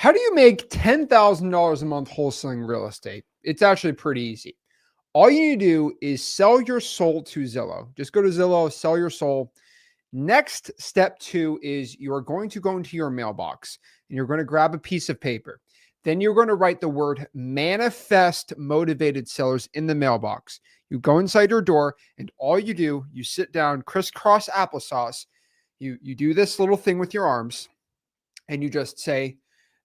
How do you make $10,000 a month wholesaling real estate? It's actually pretty easy. All you need to do is sell your soul to Zillow. Just go to Zillow, sell your soul. Next, step two is you are going to go into your mailbox and you're going to grab a piece of paper. Then you're going to write the word manifest motivated sellers in the mailbox. You go inside your door and all you do, you sit down, crisscross applesauce. You do this little thing with your arms and you just say,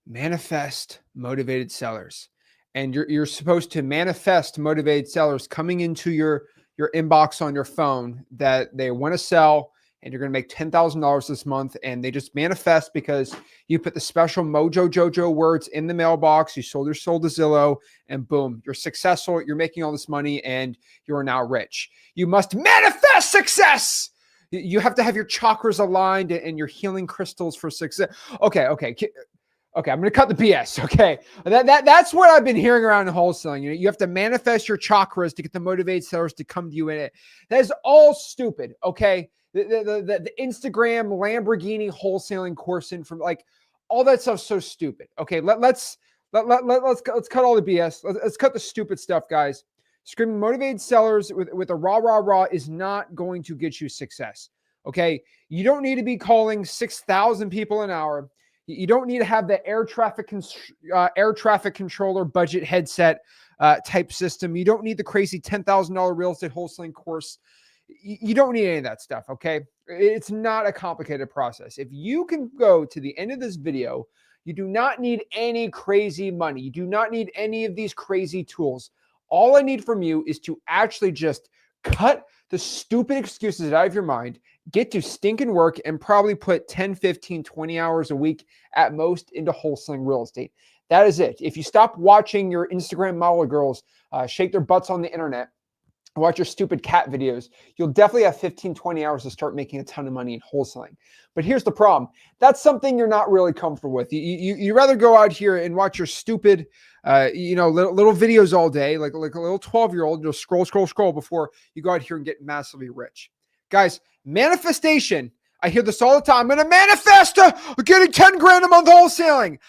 manifest motivated sellers. And you're supposed to manifest motivated sellers coming into your inbox on your phone that they want to sell and you're going to make $10,000 this month. And they just manifest because you put the special Mojo Jojo words in the mailbox. You sold your soul to Zillow and boom, you're successful. You're making all this money and you are now rich. You must manifest success. You have to have your chakras aligned and your healing crystals for success. Okay, I'm going to cut the BS. Okay. That's what I've been hearing around in wholesaling. You have to manifest your chakras to get the motivated sellers to come to you in it. That is all stupid. Okay. The Instagram Lamborghini wholesaling course in from like all that stuff's so stupid. Okay. Let's cut all the BS. Let's cut the stupid stuff, guys. Screaming motivated sellers with a rah is not going to get you success. Okay. You don't need to be calling 6,000 people an hour. You don't need to have the air traffic controller budget headset type system. You don't need the crazy $10,000 real estate wholesaling course. You don't need any of that stuff, okay? It's not a complicated process. If you can go to the end of this video, you do not need any crazy money. You do not need any of these crazy tools. All I need from you is to actually just cut the stupid excuses out of your mind, get to stinking work, and probably put 10, 15, 20 hours a week at most into wholesaling real estate. That is it. If you stop watching your Instagram model girls shake their butts on the internet, watch your stupid cat videos, you'll definitely have 15, 20 hours to start making a ton of money in wholesaling. But here's the problem. That's something you're not really comfortable with. You'd rather go out here and watch your stupid, little videos all day, like a little 12-year-old, you'll scroll before you go out here and get massively rich. Guys, manifestation. I hear this all the time. I'm going to manifest getting 10 grand a month wholesaling.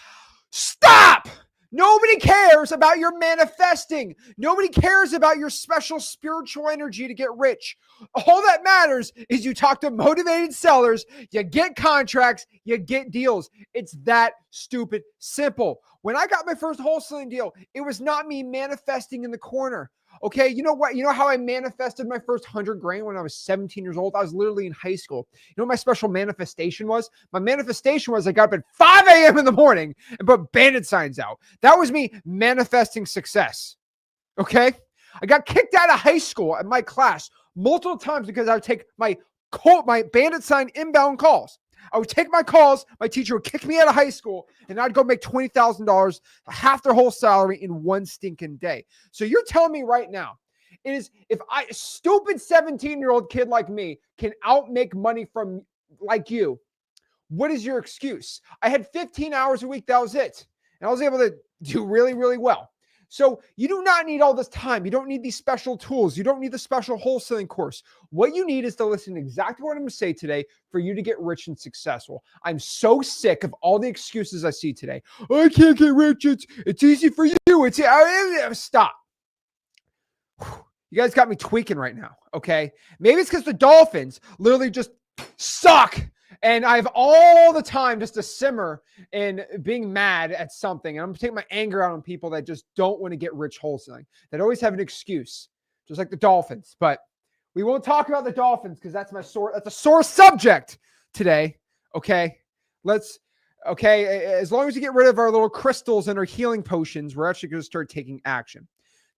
Stop! Nobody cares about your manifesting. Nobody cares about your special spiritual energy to get rich. All that matters is you talk to motivated sellers, you get contracts, you get deals. It's that stupid simple. When I got my first wholesaling deal, it was not me manifesting in the corner. Okay, you know what? You know how I manifested my first 100 grand when I was 17 years old? I was literally in high school. You know what my special manifestation was? My manifestation was I got up at 5 a.m. in the morning and put bandit signs out. That was me manifesting success. Okay? I got kicked out of high school at my class multiple times because I would take my bandit sign inbound calls. I would take my calls, my teacher would kick me out of high school, and I'd go make $20,000, half their whole salary in one stinking day. So you're telling me right now, if a stupid 17-year-old kid like me can outmake money from like you, what is your excuse? I had 15 hours a week, that was it. And I was able to do really, really well. So you do not need all this time. You don't need these special tools. You don't need the special wholesaling course. What you need is to listen to exactly what I'm going to say today for you to get rich and successful. I'm so sick of all the excuses I see today. Oh, I can't get rich. It's easy for you. Stop. You guys got me tweaking right now, okay? Maybe it's because the Dolphins literally just suck. And I have all the time just to simmer and being mad at something. And I'm going to take my anger out on people that just don't want to get rich wholesaling, that always have an excuse, just like the Dolphins. But we won't talk about the Dolphins because that's a sore subject today. Okay. As long as you get rid of our little crystals and our healing potions, we're actually going to start taking action.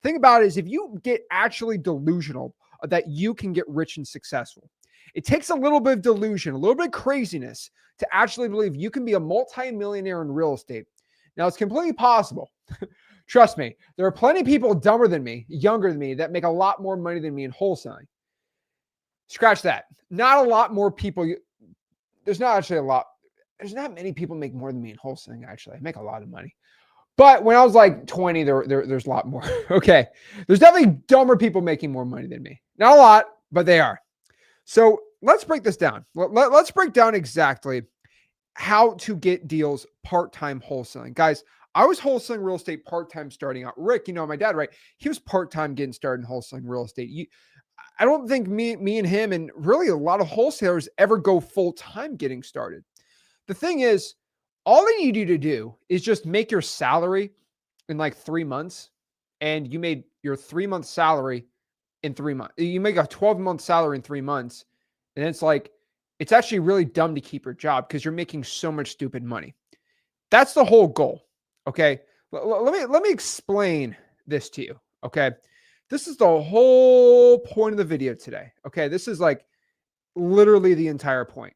The thing about it is if you get actually delusional that you can get rich and successful, it takes a little bit of delusion, a little bit of craziness to actually believe you can be a multi-millionaire in real estate. Now, it's completely possible. Trust me, there are plenty of people dumber than me, younger than me, that make a lot more money than me in wholesaling. Scratch that. Not a lot more people. There's not many people make more than me in wholesaling, actually. I make a lot of money. But when I was like 20, there's a lot more. Okay. There's definitely dumber people making more money than me. Not a lot, but they are. So let's break this down. Let's break down exactly how to get deals part-time wholesaling. Guys, I was wholesaling real estate part-time starting out. Rick, my dad, right? He was part-time getting started in wholesaling real estate. I don't think me and him and really a lot of wholesalers ever go full-time getting started. The thing is, all I need you to do is just make your salary in like 3 months, and you made your 3-month salary in 3 months. You make a 12-month salary in 3 months, and it's actually really dumb to keep your job because you're making so much stupid money. That's the whole goal. Okay. Let me explain this to you. Okay. This is the whole point of the video today. Okay. This is like literally the entire point.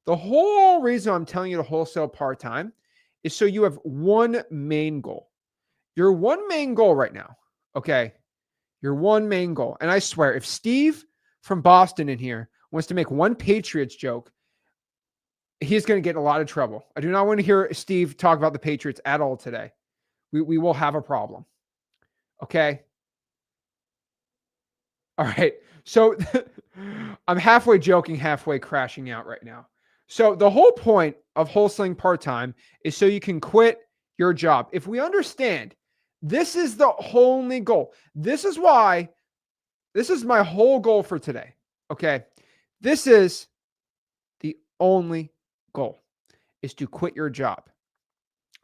The whole reason I'm telling you to wholesale part-time is so you have one main goal. Your one main goal right now. Okay. Your one main goal. And I swear, if Steve from Boston in here wants to make one Patriots joke, he's going to get in a lot of trouble. I do not want to hear Steve talk about the Patriots at all today. We will have a problem. Okay. All right. So I'm halfway joking, halfway crashing out right now. So the whole point of wholesaling part-time is so you can quit your job. If we understand, this is the only goal. This is my whole goal for today. Okay. This is the only goal, is to quit your job.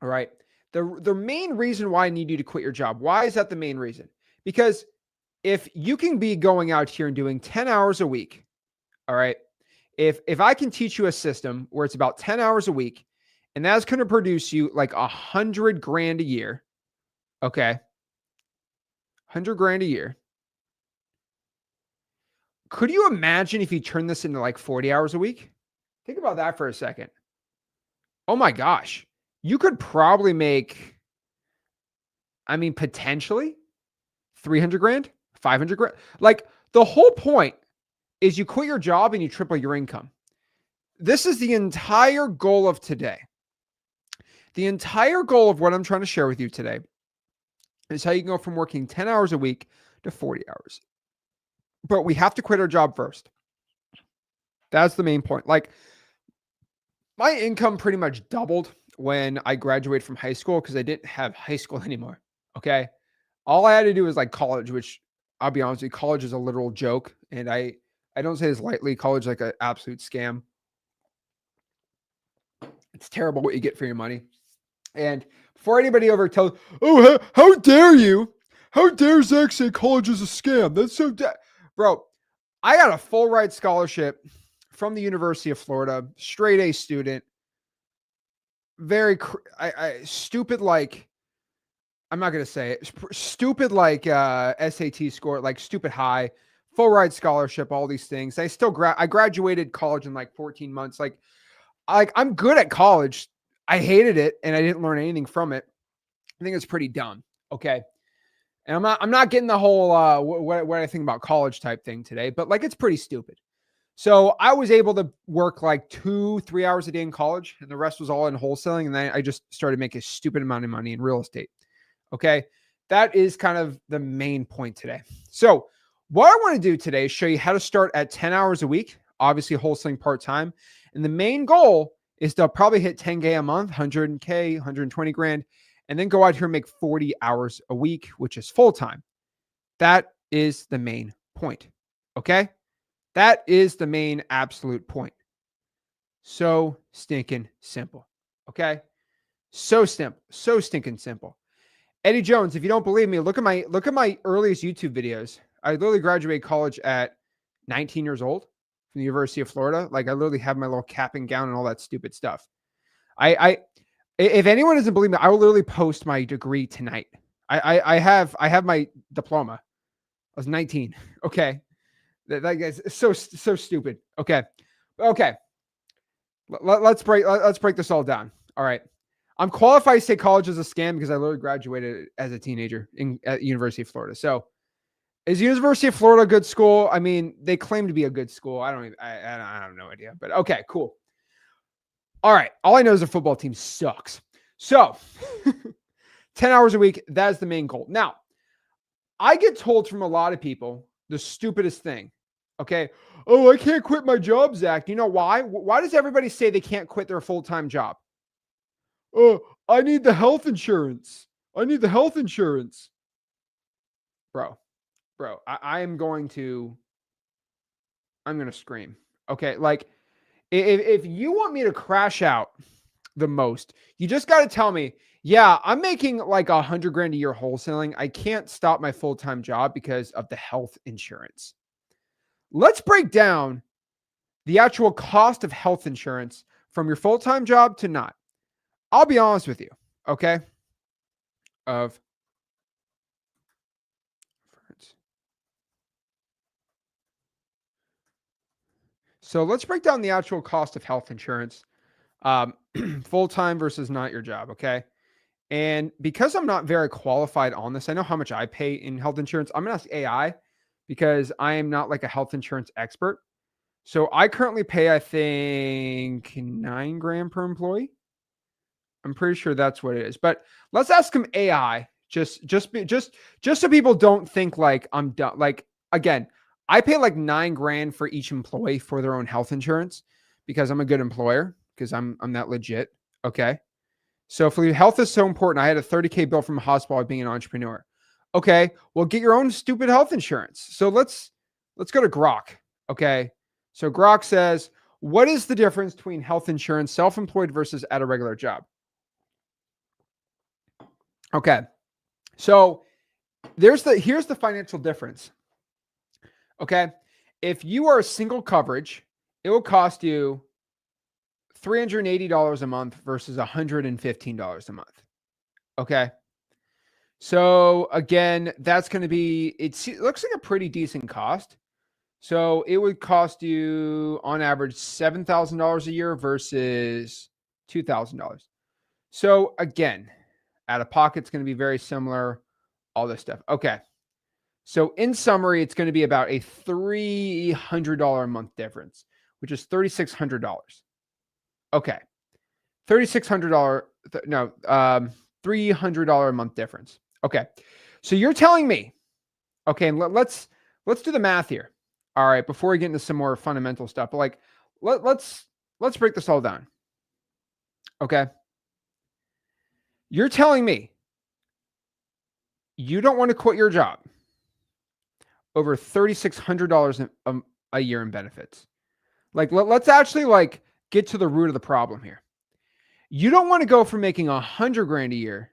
All right. The main reason why I need you to quit your job. Why is that the main reason? Because if you can be going out here and doing 10 hours a week, all right, if I can teach you a system where it's about 10 hours a week, and that's going to produce you like $100,000 a year, okay, $100,000 a year. Could you imagine if you turn this into like 40 hours a week? Think about that for a second. Oh my gosh. You could probably make, potentially 300,000, 500,000. Like, the whole point is you quit your job and you triple your income. This is the entire goal of today. The entire goal of what I'm trying to share with you today is how you can go from working 10 hours a week to 40 hours. But we have to quit our job first. That's the main point. Like, my income pretty much doubled when I graduated from high school because I didn't have high school anymore. Okay. All I had to do was like college, which I'll be honest with you, college is a literal joke. And I don't say this lightly. College is like an absolute scam. It's terrible what you get for your money. And before anybody over tells, oh, how dare you? How dare Zach say college is a scam? That's so bro, I got a full ride scholarship from the University of Florida, straight A student. Very stupid, like, I'm not going to say it. Stupid, like SAT score, like stupid high, full ride scholarship, all these things. I graduated college in like 14 months. Like I'm good at college. I hated it and I didn't learn anything from it. I think it's pretty dumb. Okay. And I'm not getting the whole what I think about college type thing today, but like it's pretty stupid. So I was able to work like 2-3 hours a day in college, and the rest was all in wholesaling. And then I just started making a stupid amount of money in real estate. Okay. That is kind of the main point today. So what I want to do today is show you how to start at 10 hours a week, obviously wholesaling part-time. And the main goal is to probably hit 10K a month, 100K, 120 grand, and then go out here and make 40 hours a week, which is full-time. That is the main point. Okay. That is the main absolute point. So stinking simple. Okay. So simple. So stinking simple. Eddie Jones, if you don't believe me, look at my earliest YouTube videos. I literally graduated college at 19 years old from the University of Florida. Like I literally have my little cap and gown and all that stupid stuff. If anyone doesn't believe me, I will literally post my degree tonight. I have my diploma. I was 19. Okay. That guy's so stupid. Okay. Let's break this all down. All right. I'm qualified to say college is a scam because I literally graduated as a teenager at University of Florida. So is University of Florida a good school? I mean, they claim to be a good school. I have no idea, but okay, cool. All right. All I know is the football team sucks. So 10 hours a week, that is the main goal. Now, I get told from a lot of people the stupidest thing. Okay. Oh, I can't quit my job, Zach. Do you know why? Why does everybody say they can't quit their full-time job? Oh, I need the health insurance. I need the health insurance. Bro, I am going to, I'm going to scream. Okay. Like, if you want me to crash out the most, you just got to tell me, yeah, I'm making like 100 grand a year wholesaling. I can't stop my full-time job because of the health insurance. Let's break down the actual cost of health insurance from your full-time job to not. I'll be honest with you, okay? Of So let's break down the actual cost of health insurance, um, full-time versus not your job, okay? And because I'm not very qualified on this, I know how much I pay in health insurance. I'm gonna ask AI because I am not like a health insurance expert. So I currently pay, I think, 9 grand per employee. I'm pretty sure that's what it is. But let's ask him AI. Just so people don't think like I'm done. Like again, I pay like 9 grand for each employee for their own health insurance because I'm a good employer because I'm that legit. Okay. So if your health is so important, I had a 30K bill from a hospital of being an entrepreneur. Okay, well get your own stupid health insurance. So let's go to Grok. Okay. So Grok says, what is the difference between health insurance, self-employed versus at a regular job? Okay. So here's the financial difference. Okay. If you are a single coverage, it will cost you $380 a month versus $115 a month. Okay. So again, that's going to be, it looks like a pretty decent cost. So it would cost you on average $7,000 a year versus $2,000. So again, out of pocket's going to be very similar, all this stuff. Okay. So in summary, it's going to be about a $300 a month difference, which is $3,600. Okay. $3,600, no, $300 a month difference. Okay. So you're telling me, okay, and let's do the math here. All right, before we get into some more fundamental stuff, but like let's break this all down. Okay. You're telling me you don't want to quit your job over $3,600 a year in benefits. Like let's actually like get to the root of the problem here. You don't want to go from making 100 grand a year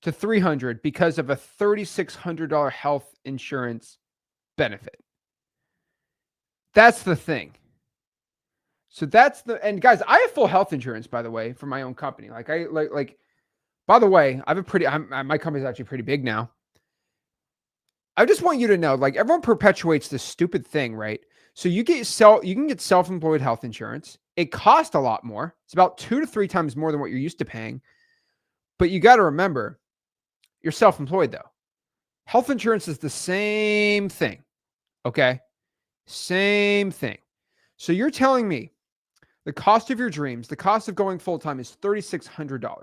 to 300 because of a $3,600 health insurance benefit. That's the thing. So that's and guys, I have full health insurance, by the way, for my own company. Like, by the way, I have a pretty, my company's actually pretty big now. I just want you to know, like everyone perpetuates this stupid thing, right? So you can get self-employed health insurance. It costs a lot more. It's about 2 to 3 times more than what you're used to paying. But you got to remember, you're self-employed though. Health insurance is the same thing. Okay? Same thing. So you're telling me the cost of your dreams, the cost of going full-time is $3,600.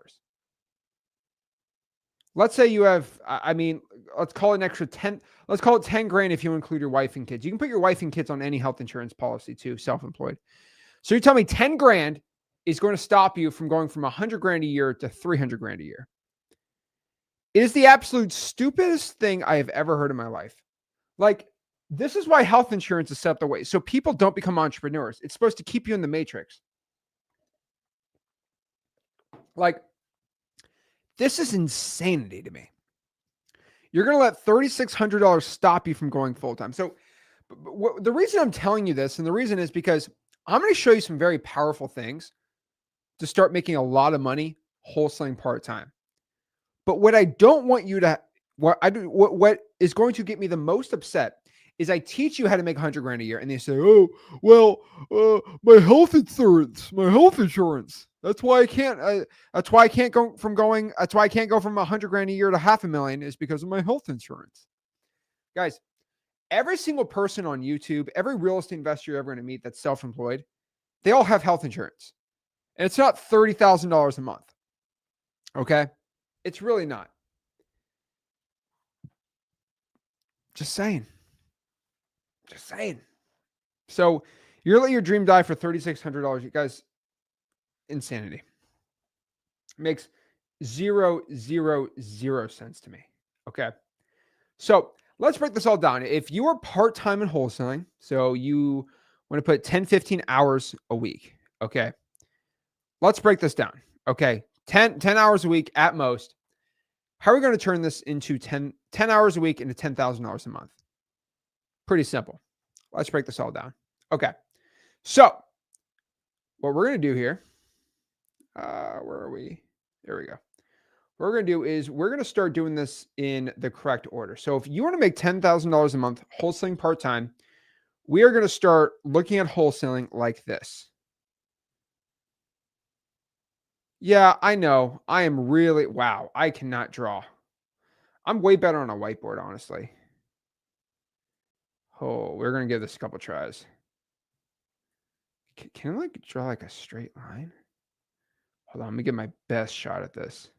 Let's say you have, I mean, let's call it an extra 10, let's call it 10 grand if you include your wife and kids. You can put your wife and kids on any health insurance policy too, self-employed. So you tell me 10 grand is going to stop you from going from 100 grand a year to 300 grand a year. It is the absolute stupidest thing I have ever heard in my life. Like, this is why health insurance is set up the way. So people don't become entrepreneurs. It's supposed to keep you in the matrix. Like, this is insanity to me. You're going to let $3,600 stop you from going full time. So the reason I'm telling you this, and the reason is because I'm going to show you some very powerful things to start making a lot of money wholesaling part time. But what I don't want you to, what is going to get me the most upset is I teach you how to make 100 grand a year, and they say, "Oh, well, my health insurance. That's why I can't. That's why I can't go from going. That's why I can't go from 100 grand a year to $500,000 is because of my health insurance." Guys, every single person on YouTube, every real estate investor you're ever going to meet that's self-employed, they all have health insurance, and it's not $30,000 a month. Okay, it's really not. Just saying. Just saying. So you're letting your dream die for $3,600. You guys, insanity. Makes zero sense to me. Okay. So let's break this all down. If you are part-time in wholesaling, so you want to put 10, 15 hours a week. Okay. Let's break this down. Okay. 10 hours a week at most. How are we going to turn this into 10 hours a week into $10,000 a month? Pretty simple. Let's break this all down. Okay. So what we're going to do here, where are we? There we go. What we're going to do is we're going to start doing this in the correct order. So if you want to make $10,000 a month wholesaling part-time, we are going to start looking at wholesaling like this. Yeah, I know. I am really, wow, I cannot draw. I'm way better on a whiteboard, honestly. Oh, we're going to give this a couple tries. Can I like draw like a straight line? Hold on, let me get my best shot at this.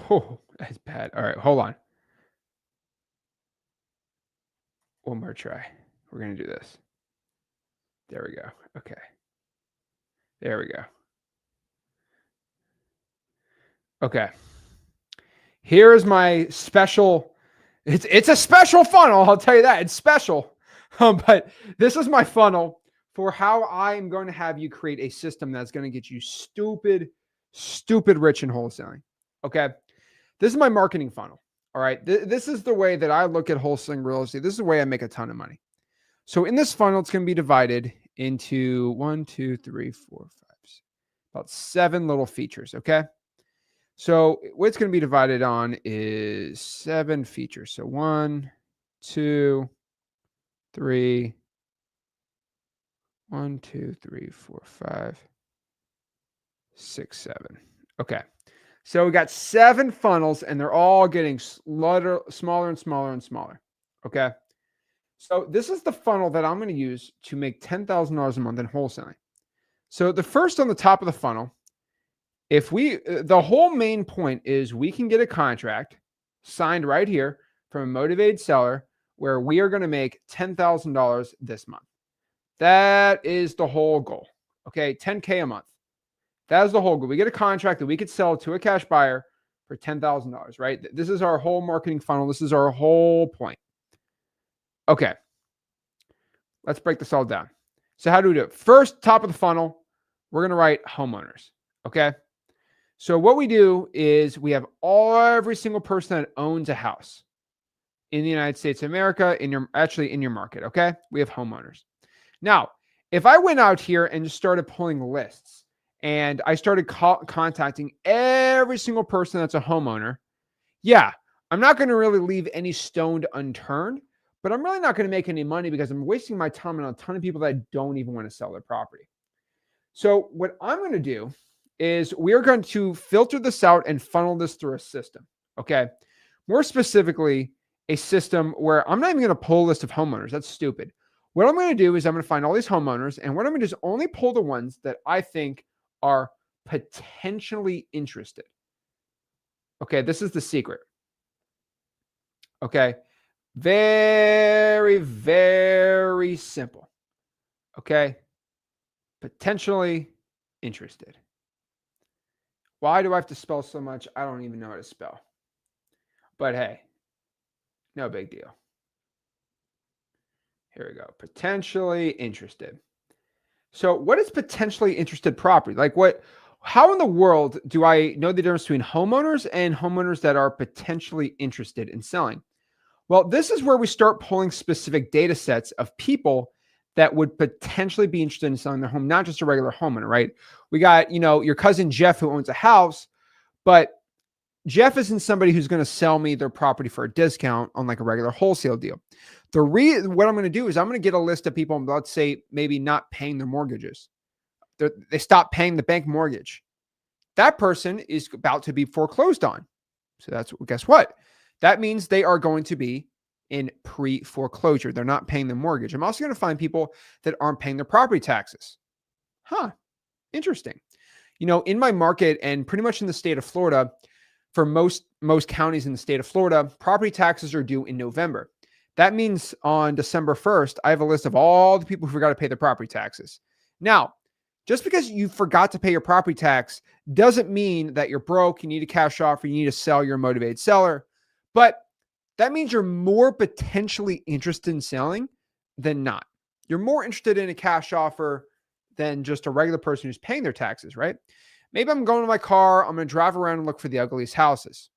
Oh, that's bad. All right, hold on. One more try. We're going to do this. There we go. Okay. There we go. Okay. Here is my special. It's a special funnel. I'll tell you that. It's special. But this is my funnel for how I'm going to have you create a system that's going to get you stupid rich in wholesaling. Okay. This is my marketing funnel. All right. This is the way that I look at wholesaling real estate. This is the way I make a ton of money. So in this funnel, it's going to be divided into 1, 2, 3, 4, 5, 6, about 7 little features. Okay. So what it's going to be divided on is 7 features. So 1, 2, 3, 1, 2, 3, 4, 5, 6, 7. Okay. So we got 7 funnels and they're all getting smaller and smaller and smaller. Okay. So this is the funnel that I'm going to use to make $10,000 a month in wholesaling. So the first on the top of the funnel, the whole main point is we can get a contract signed right here from a motivated seller where we are going to make $10,000 this month. That is the whole goal. Okay. $10K a month. That is the whole goal. We get a contract that we could sell to a cash buyer for $10,000, right? This is our whole marketing funnel. This is our whole point. Okay. Let's break this all down. So how do we do it? First, top of the funnel, we're going to write homeowners. Okay. So what we do is we have every single person that owns a house in the United States of America, in your market. Okay. We have homeowners. Now, if I went out here and just started pulling lists and I started contacting every single person that's a homeowner, yeah, I'm not going to really leave any stone unturned, but I'm really not going to make any money because I'm wasting my time on a ton of people that don't even want to sell their property. So what I'm going to do is we're going to filter this out and funnel this through a system. Okay. More specifically, a system where I'm not even going to pull a list of homeowners. That's stupid. What I'm going to do is I'm going to find all these homeowners, and what I'm going to do is only pull the ones that I think are potentially interested. Okay. This is the secret. Okay. Very, very simple. Okay. Potentially interested. Why do I have to spell so much? I don't even know how to spell. But hey, no big deal. Here we go. Potentially interested. So what is potentially interested property? How in the world do I know the difference between homeowners and homeowners that are potentially interested in selling? Well, this is where we start pulling specific data sets of people that would potentially be interested in selling their home, not just a regular homeowner, right? We got, your cousin Jeff who owns a house, but Jeff isn't somebody who's going to sell me their property for a discount on like a regular wholesale deal. What I'm going to do is I'm going to get a list of people, let's say maybe not paying their mortgages. They stop paying the bank mortgage. That person is about to be foreclosed on. So guess what? That means they are going to be in pre-foreclosure. They're not paying the mortgage. I'm also going to find people that aren't paying their property taxes. Interesting. In my market and pretty much in the state of Florida, For most counties in the state of Florida, property taxes are due in November. That means on December 1st, I have a list of all the people who forgot to pay their property taxes. Now, just because you forgot to pay your property tax doesn't mean that you're broke, you need a cash offer, you need to sell, you're a motivated seller. But that means you're more potentially interested in selling than not. You're more interested in a cash offer than just a regular person who's paying their taxes, right? Maybe I'm going to my car, I'm going to drive around and look for the ugliest houses.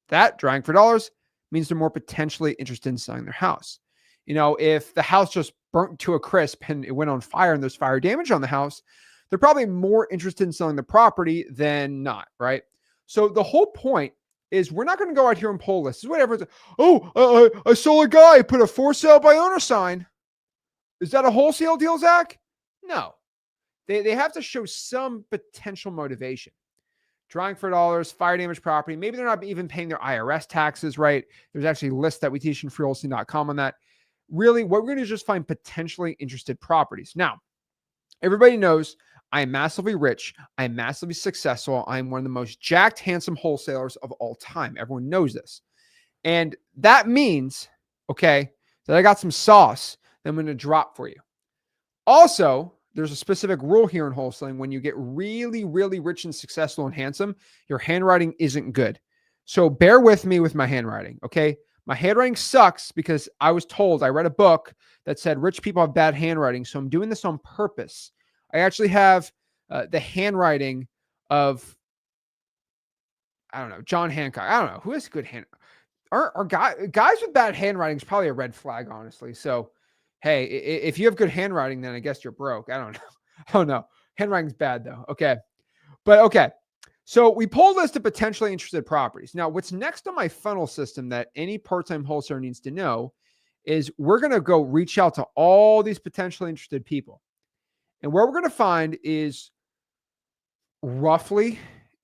That, drawing for dollars, means they're more potentially interested in selling their house. If the house just burnt to a crisp and it went on fire and there's fire damage on the house, they're probably more interested in selling the property than not, right? So the whole point is we're not going to go out here and pull lists. Whatever. I saw a guy put a for sale by owner sign. Is that a wholesale deal, Zach? No. They have to show some potential motivation. Drawing for dollars, fire damage property. Maybe they're not even paying their IRS taxes, right? There's actually lists that we teach in freewholesaling.com on that. Really, what we're going to do is just find potentially interested properties. Now, everybody knows I am massively rich. I am massively successful. I am one of the most jacked, handsome wholesalers of all time. Everyone knows this. And that means, okay, that I got some sauce that I'm going to drop for you. Also, there's a specific rule here in wholesaling. When you get really, really rich and successful and handsome, your handwriting isn't good. So bear with me with my handwriting, okay? My handwriting sucks because I read a book that said rich people have bad handwriting. So I'm doing this on purpose. I actually have the handwriting of, I don't know, John Hancock. I don't know. Who has good hand? Are guys with bad handwriting is probably a red flag, honestly. So, hey, if you have good handwriting, then I guess you're broke. I don't know. I don't know. Handwriting's bad, though. Okay. But okay. So we pulled a list of potentially interested properties. Now, what's next on my funnel system that any part-time wholesaler needs to know is we're going to go reach out to all these potentially interested people. And where we're going to find is roughly,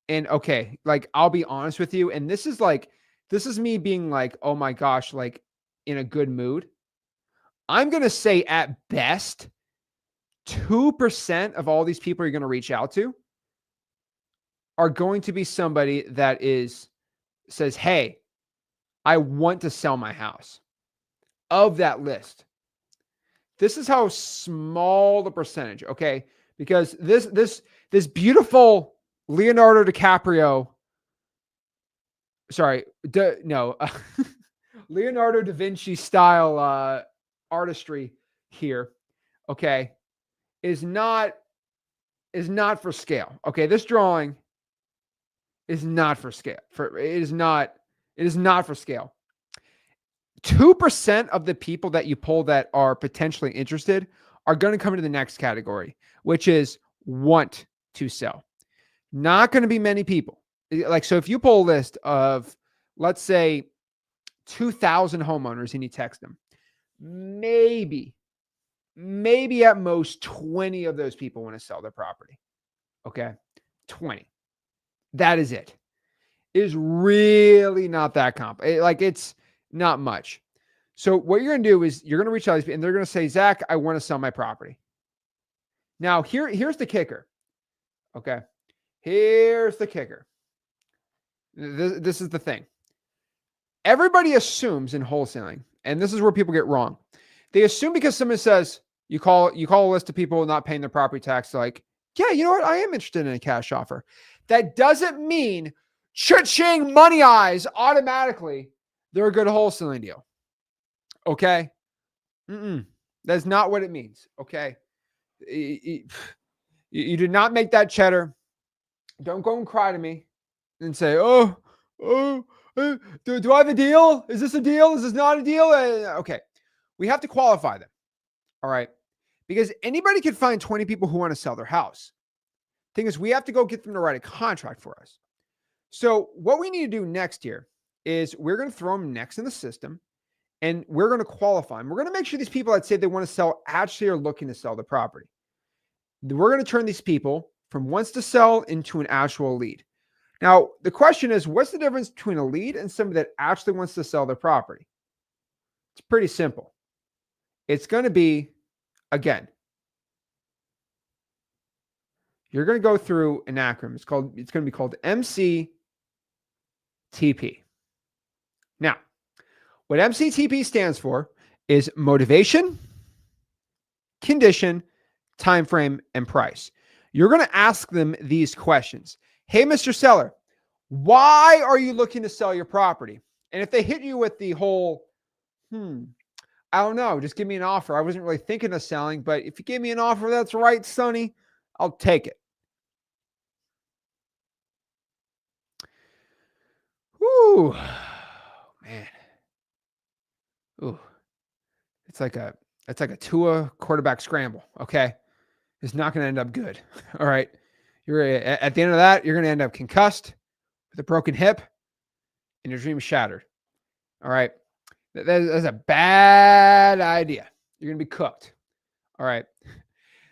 and okay, like I'll be honest with you, and this is me being like, oh my gosh, like in a good mood. I'm going to say at best 2% of all these people you're going to reach out to are going to be somebody that says, hey, I want to sell my house. Of that list, this is how small the percentage, okay? Because this beautiful Leonardo DiCaprio, Leonardo da Vinci style artistry here, okay, is not for scale. Okay, this drawing is not for scale. It is not for scale. 2% of the people that you pull that are potentially interested are going to come into the next category, which is want to sell. Not going to be many people. Like, so if you pull a list of, let's say, 2,000 homeowners and you text them, maybe at most 20 of those people want to sell their property. Okay. 20. That is it. It is really not that complicated. It's not much. So what you're going to do is you're going to reach out to these people and they're going to say, Zach, I want to sell my property. Now here's the kicker. Okay. Here's the kicker. This is the thing. Everybody assumes in wholesaling, and this is where people get wrong. They assume because someone says you call a list of people not paying their property tax, like, yeah, you know what? I am interested in a cash offer. That doesn't mean cha-ching money eyes automatically they're a good wholesaling deal. Okay. That's not what it means. Okay. You do not make that cheddar. Don't go and cry to me and say, do I have a deal? Is this a deal? Is this not a deal? Okay. We have to qualify them. All right. Because anybody can find 20 people who want to sell their house. Thing is, we have to go get them to write a contract for us. So what we need to do next year is we're going to throw them next in the system and we're going to qualify them. We're going to make sure these people that say they want to sell actually are looking to sell the property. We're going to turn these people from wants to sell into an actual lead. Now, the question is, what's the difference between a lead and somebody that actually wants to sell their property? It's pretty simple. It's going to be, again, you're going to go through an acronym. It's going to be called MC Now, what MCTP stands for is motivation, condition, time frame, and price. You're going to ask them these questions. Hey, Mr. Seller, why are you looking to sell your property? And if they hit you with the whole, I don't know, just give me an offer. I wasn't really thinking of selling, but if you give me an offer that's right, Sonny, I'll take it. Whoo, man. Ooh, it's like a Tua quarterback scramble. Okay, it's not going to end up good. All right, you're at the end of that, you're going to end up concussed with a broken hip and your dream shattered. All right, that's a bad idea. You're going to be cooked. All right,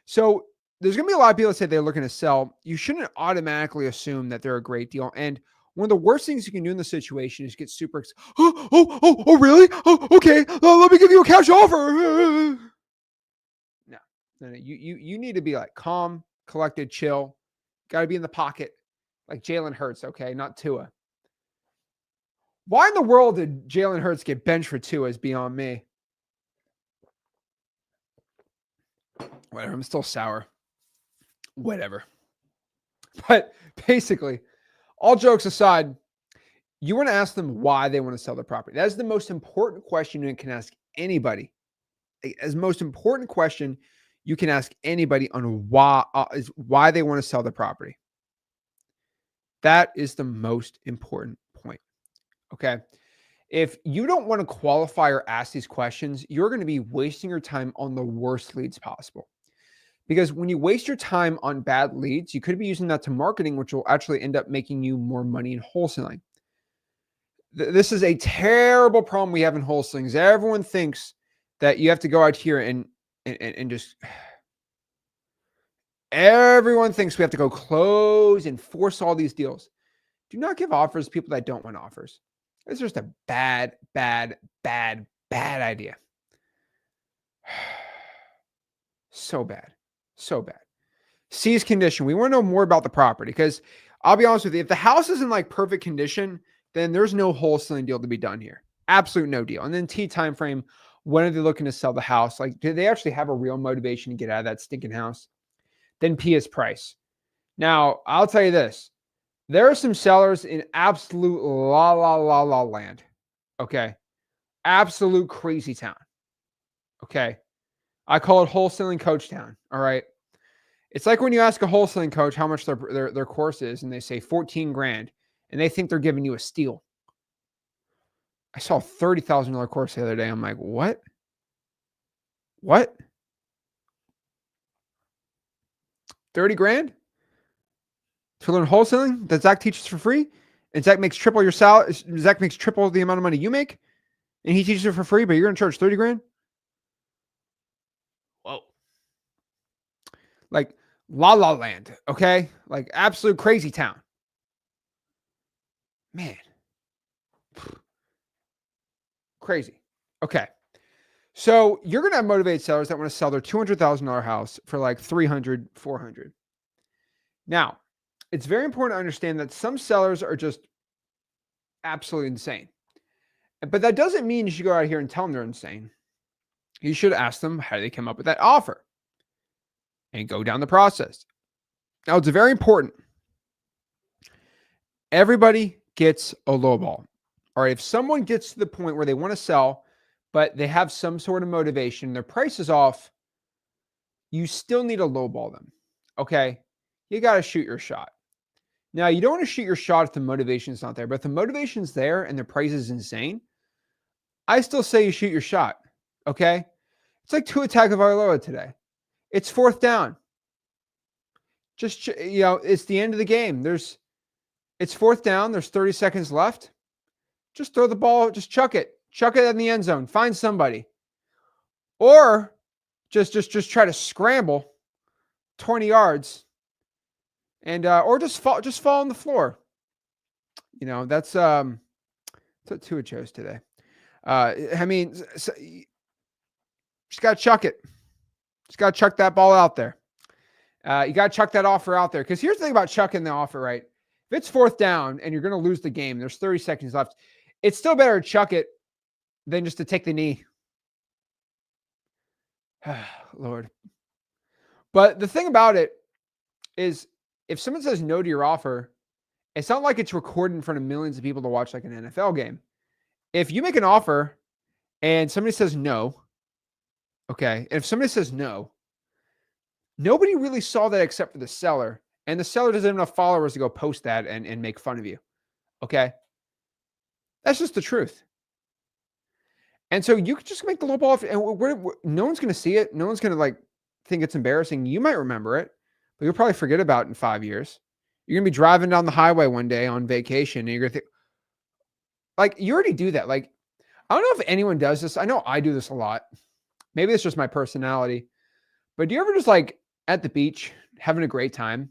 so there's going to be a lot of people that say they're looking to sell. You shouldn't automatically assume that they're a great deal. And one of the worst things you can do in the situation is get super excited. Oh, really? Oh, okay. Let me give you a cash offer. No. You need to be like calm, collected, chill. Got to be in the pocket, like Jalen Hurts. Okay, not Tua. Why in the world did Jalen Hurts get benched for Tua is beyond me. Whatever. I'm still sour. Whatever. But basically, all jokes aside, you want to ask them why they want to sell their property. That is the most important question you can ask anybody. As most important question you can ask anybody on why they want to sell their property. That is the most important point. Okay. If you don't want to qualify or ask these questions, you're going to be wasting your time on the worst leads possible. Because when you waste your time on bad leads, you could be using that to marketing, which will actually end up making you more money in wholesaling. This is a terrible problem we have in wholesaling. Is everyone thinks that you have to go out here and just everyone thinks we have to go close and force all these deals. Do not give offers to people that don't want offers. It's just a bad idea. So bad. Seize condition. We want to know more about the property because I'll be honest with you, if the house is in like perfect condition, then there's no wholesaling deal to be done here. Absolute no deal. And then T time frame, when are they looking to sell the house? Like, do they actually have a real motivation to get out of that stinking house? Then P is price. Now, I'll tell you this. There are some sellers in absolute la land. Okay. Absolute crazy town. Okay. I call it wholesaling coach town. All right. It's like when you ask a wholesaling coach how much their course is, and they say 14 grand, and they think they're giving you a steal. I saw a $30,000 course the other day. I'm like, what? What? 30 grand to learn wholesaling that Zach teaches for free? And Zach makes triple your salary. Zach makes triple the amount of money you make, and he teaches it for free, but you're going to charge 30 grand? Whoa. Like La La Land, okay? Like absolute crazy town. Man. Crazy. Okay. So you're going to have motivated sellers that want to sell their $200,000 house for like 300, 400. Now, it's very important to understand that some sellers are just absolutely insane. But that doesn't mean you should go out here and tell them they're insane. You should ask them how they come up with that offer and go down the process. Now, it's very important. Everybody gets a lowball. All right. If someone gets to the point where they want to sell, but they have some sort of motivation, their price is off, you still need to lowball them. Okay. You got to shoot your shot. Now, you don't want to shoot your shot if the motivation's not there, but if the motivation's there and the price is insane, I still say you shoot your shot. Okay. It's like Tua Tagovailoa today. It's fourth down. Just, it's the end of the game. It's fourth down. There's 30 seconds left. Just throw the ball. Just chuck it. Chuck it in the end zone. Find somebody. Or just try to scramble 20 yards and or just fall on the floor. That's what Tua chose today. I mean, just got to chuck it. Just got to chuck that ball out there. You got to chuck that offer out there. Because here's the thing about chucking the offer, right? If it's 4th down and you're going to lose the game, there's 30 seconds left. It's still better to chuck it than just to take the knee. Lord. But the thing about it is, if someone says no to your offer, it's not like it's recorded in front of millions of people to watch like an NFL game. If you make an offer and somebody says no, okay, if somebody says no, nobody really saw that except for the seller. And the seller doesn't have enough followers to go post that and make fun of you. Okay. That's just the truth. And so you could just make the low ball, and no one's going to see it. No one's going to like think it's embarrassing. You might remember it, but you'll probably forget about it in 5 years. You're going to be driving down the highway one day on vacation, and you're going to think, like, you already do that. Like, I don't know if anyone does this. I know I do this a lot. Maybe it's just my personality. But do you ever just like at the beach having a great time?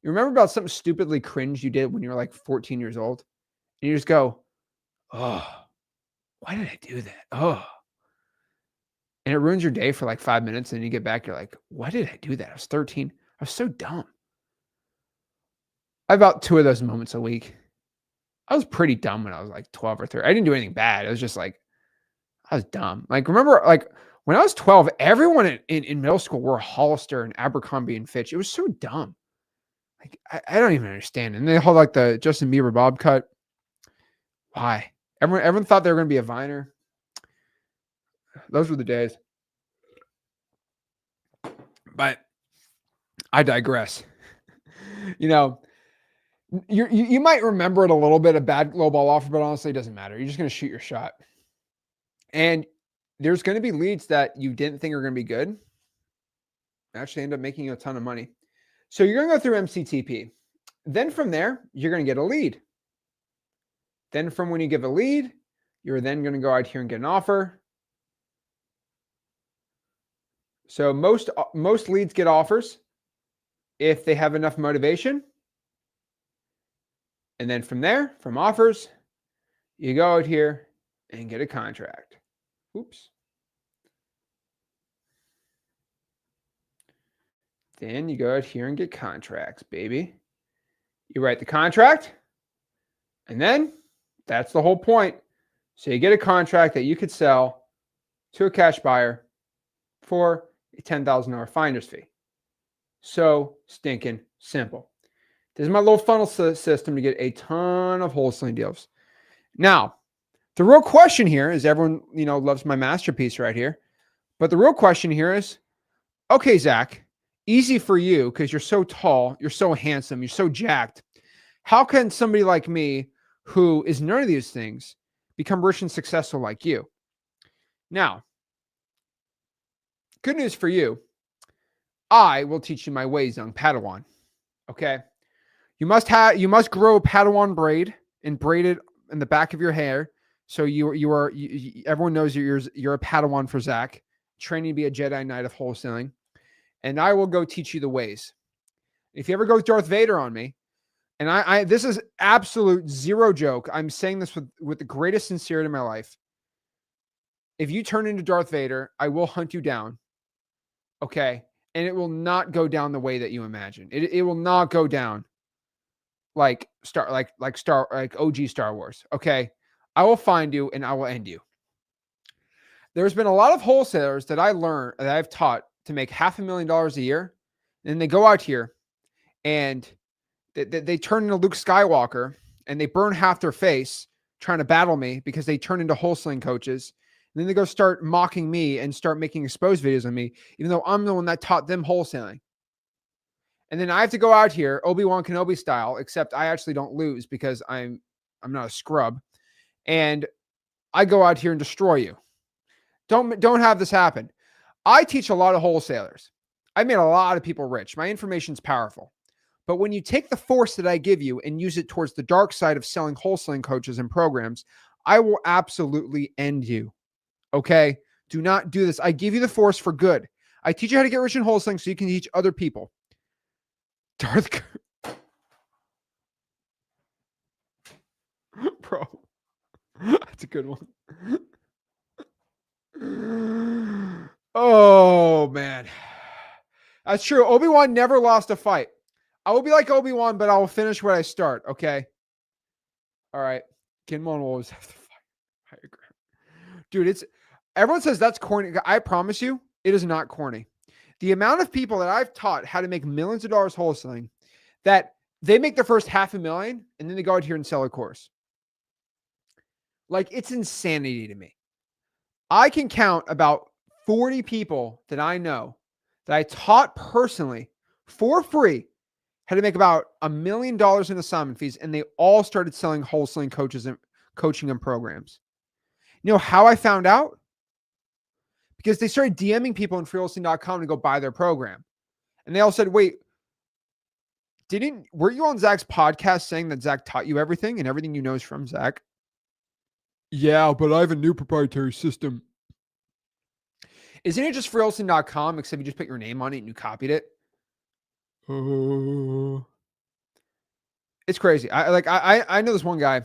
You remember about something stupidly cringe you did when you were like 14 years old? And you just go, oh, why did I do that? Oh. And it ruins your day for like 5 minutes. And you get back, you're like, why did I do that? I was 13. I was so dumb. I have about 2 of those moments a week. I was pretty dumb when I was like 12 or 13. I didn't do anything bad. It was just like, I was dumb. Like, remember, like when I was 12, everyone in middle school wore Hollister and Abercrombie and Fitch. It was so dumb. Like, I don't even understand. And they hold like the Justin Bieber bob cut. Why? Everyone thought they were going to be a Viner. Those were the days. But I digress. You know, you might remember it a little bit, a bad low ball offer, but honestly, it doesn't matter. You're just going to shoot your shot. And there's going to be leads that you didn't think are going to be good, actually end up making you a ton of money. So you're going to go through MCTP. Then from there, you're going to get a lead. Then from when you give a lead, you're then going to go out here and get an offer. So most leads get offers if they have enough motivation. And then from there, from offers, you go out here and get a contract. Oops. Then you go out here and get contracts, baby. You write the contract, and then that's the whole point. So you get a contract that you could sell to a cash buyer for a $10,000 finder's fee. So stinking simple. This is my little funnel system to get a ton of wholesaling deals. Now, the real question here is, everyone, loves my masterpiece right here. But the real question here is, okay, Zach, easy for you because you're so tall, you're so handsome, you're so jacked. How can somebody like me, who is none of these things, become rich and successful like you? Now, good news for you. I will teach you my ways, young Padawan. Okay? You must grow a Padawan braid and braid it in the back of your hair. So everyone knows you're a Padawan for Zach, training to be a Jedi Knight of wholesaling. And I will go teach you the ways. If you ever go Darth Vader on me, and I this is absolute zero joke. I'm saying this with the greatest sincerity in my life. If you turn into Darth Vader, I will hunt you down. Okay? And it will not go down the way that you imagine. It will not go down like OG Star Wars. Okay? I will find you and I will end you. There's been a lot of wholesalers that I've taught to make $500,000 a year. And they go out here and they turn into Luke Skywalker and they burn half their face trying to battle me because they turn into wholesaling coaches. And then they go start mocking me and start making exposed videos on me, even though I'm the one that taught them wholesaling. And then I have to go out here, Obi-Wan Kenobi style, except I actually don't lose because I'm not a scrub. And I go out here and destroy you. Don't have this happen. I teach a lot of wholesalers. I made a lot of people rich. My information's powerful. But when you take the force that I give you and use it towards the dark side of selling wholesaling coaches and programs, I will absolutely end you. Okay? Do not do this. I give you the force for good. I teach you how to get rich in wholesaling so you can teach other people. Darth, bro, that's a good one. Oh man, that's true. Obi-Wan never lost a fight. I will be like Obi-Wan, but I will finish what I start. Okay. All right. Ginn will always have the fire ground. Dude, everyone says that's corny. I promise you, it is not corny. The amount of people that I've taught how to make millions of dollars wholesaling, that they make their first $500,000 and then they go out here and sell a course. Like, it's insanity to me. I can count about 40 people that I know that I taught personally for free how to make about $1 million in assignment fees, and they all started selling wholesaling coaches and coaching and programs. You know how I found out? Because they started DMing people on freewholesaling.com to go buy their program. And they all said, wait, were you on Zach's podcast saying that Zach taught you everything and everything you know is from Zach? Yeah, but I have a new proprietary system. Isn't it just freewholesaling.com, except you just put your name on it and you copied it? It's crazy. I know this one guy.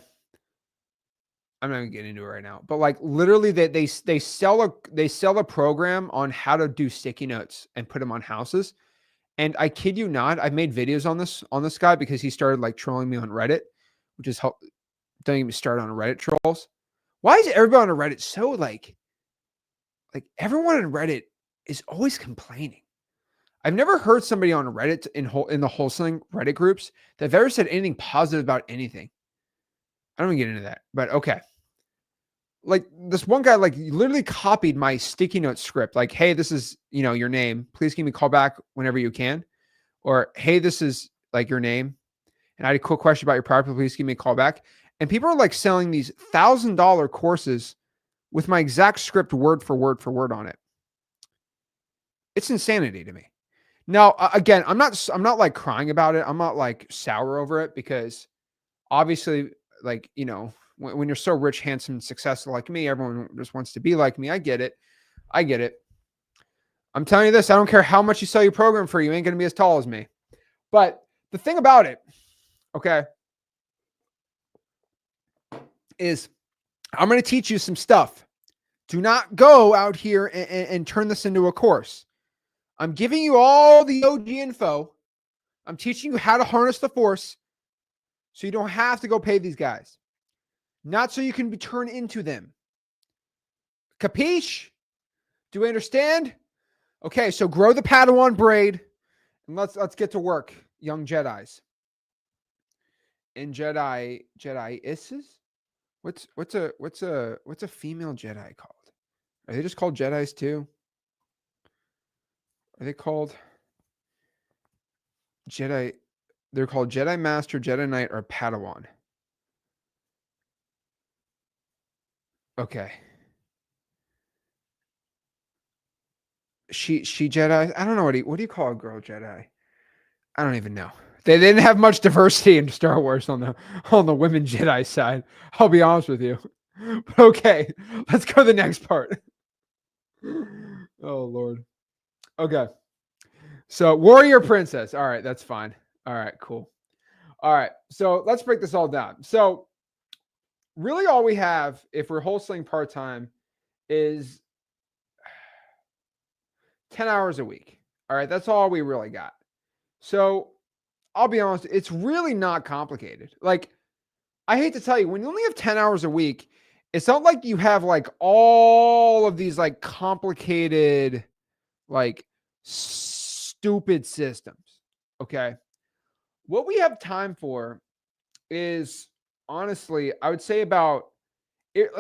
I'm not even getting into it right now, but like literally they sell a program on how to do sticky notes and put them on houses. And I kid you not, I've made videos on this guy because he started like trolling me on Reddit, which is don't get me started on Reddit trolls. Why is everybody on Reddit so like everyone on Reddit is always complaining? I've never heard somebody on Reddit in the wholesaling Reddit groups that have ever said anything positive about anything. I don't even get into that, but okay. Like this one guy, like literally copied my sticky note script. Like, hey, this is, your name. Please give me a call back whenever you can. Or, hey, this is like your name. And I had a quick question about your product. Please give me a call back. And people are like selling these $1,000 courses with my exact script word for word on it. It's insanity to me. Now, again, I'm not like crying about it. I'm not like sour over it because obviously, like, when you're so rich, handsome, successful like me, everyone just wants to be like me. I get it. I'm telling you this, I don't care how much you sell your program for, you ain't going to be as tall as me. But the thing about it, okay, is I'm going to teach you some stuff. Do not go out here and turn this into a course. I'm giving you all the OG info. I'm teaching you how to harness the force so you don't have to go pay these guys. Not so you can be turned into them. Capiche? Do we understand? Okay, so grow the Padawan braid and let's get to work, young Jedis. And Jedi-isses? What's a female Jedi called? Are they just called Jedis too? Are they called Jedi? They're called Jedi Master, Jedi Knight, or Padawan. Okay. She Jedi. I don't know what do you call a girl Jedi? I don't even know. They didn't have much diversity in Star Wars on the women Jedi side. I'll be honest with you. But okay, let's go to the next part. Oh Lord. Okay. So warrior princess. All right, that's fine. All right, cool. All right. So let's break this all down. So really all we have if we're wholesaling part-time is 10 hours a week. All right. That's all we really got. So I'll be honest, it's really not complicated. Like, I hate to tell you, when you only have 10 hours a week, it's not like you have like all of these like complicated, like stupid systems. Okay. What we have time for is honestly, I would say about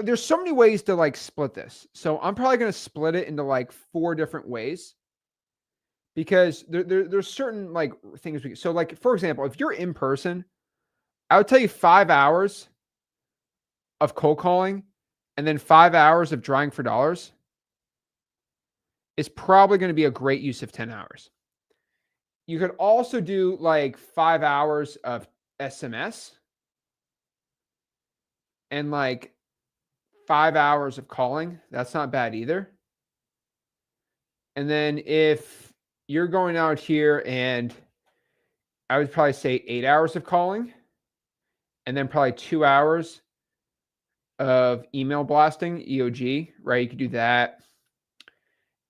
there's so many ways to like split this. So I'm probably going to split it into like 4 different ways because there's certain like things so like, for example, if you're in person, I would tell you 5 hours of cold calling and then 5 hours of drawing for dollars is probably going to be a great use of 10 hours. You could also do like 5 hours of SMS and like 5 hours of calling. That's not bad either. And then if you're going out here and I would probably say 8 hours of calling and then probably 2 hours of email blasting, EOG, right? You could do that.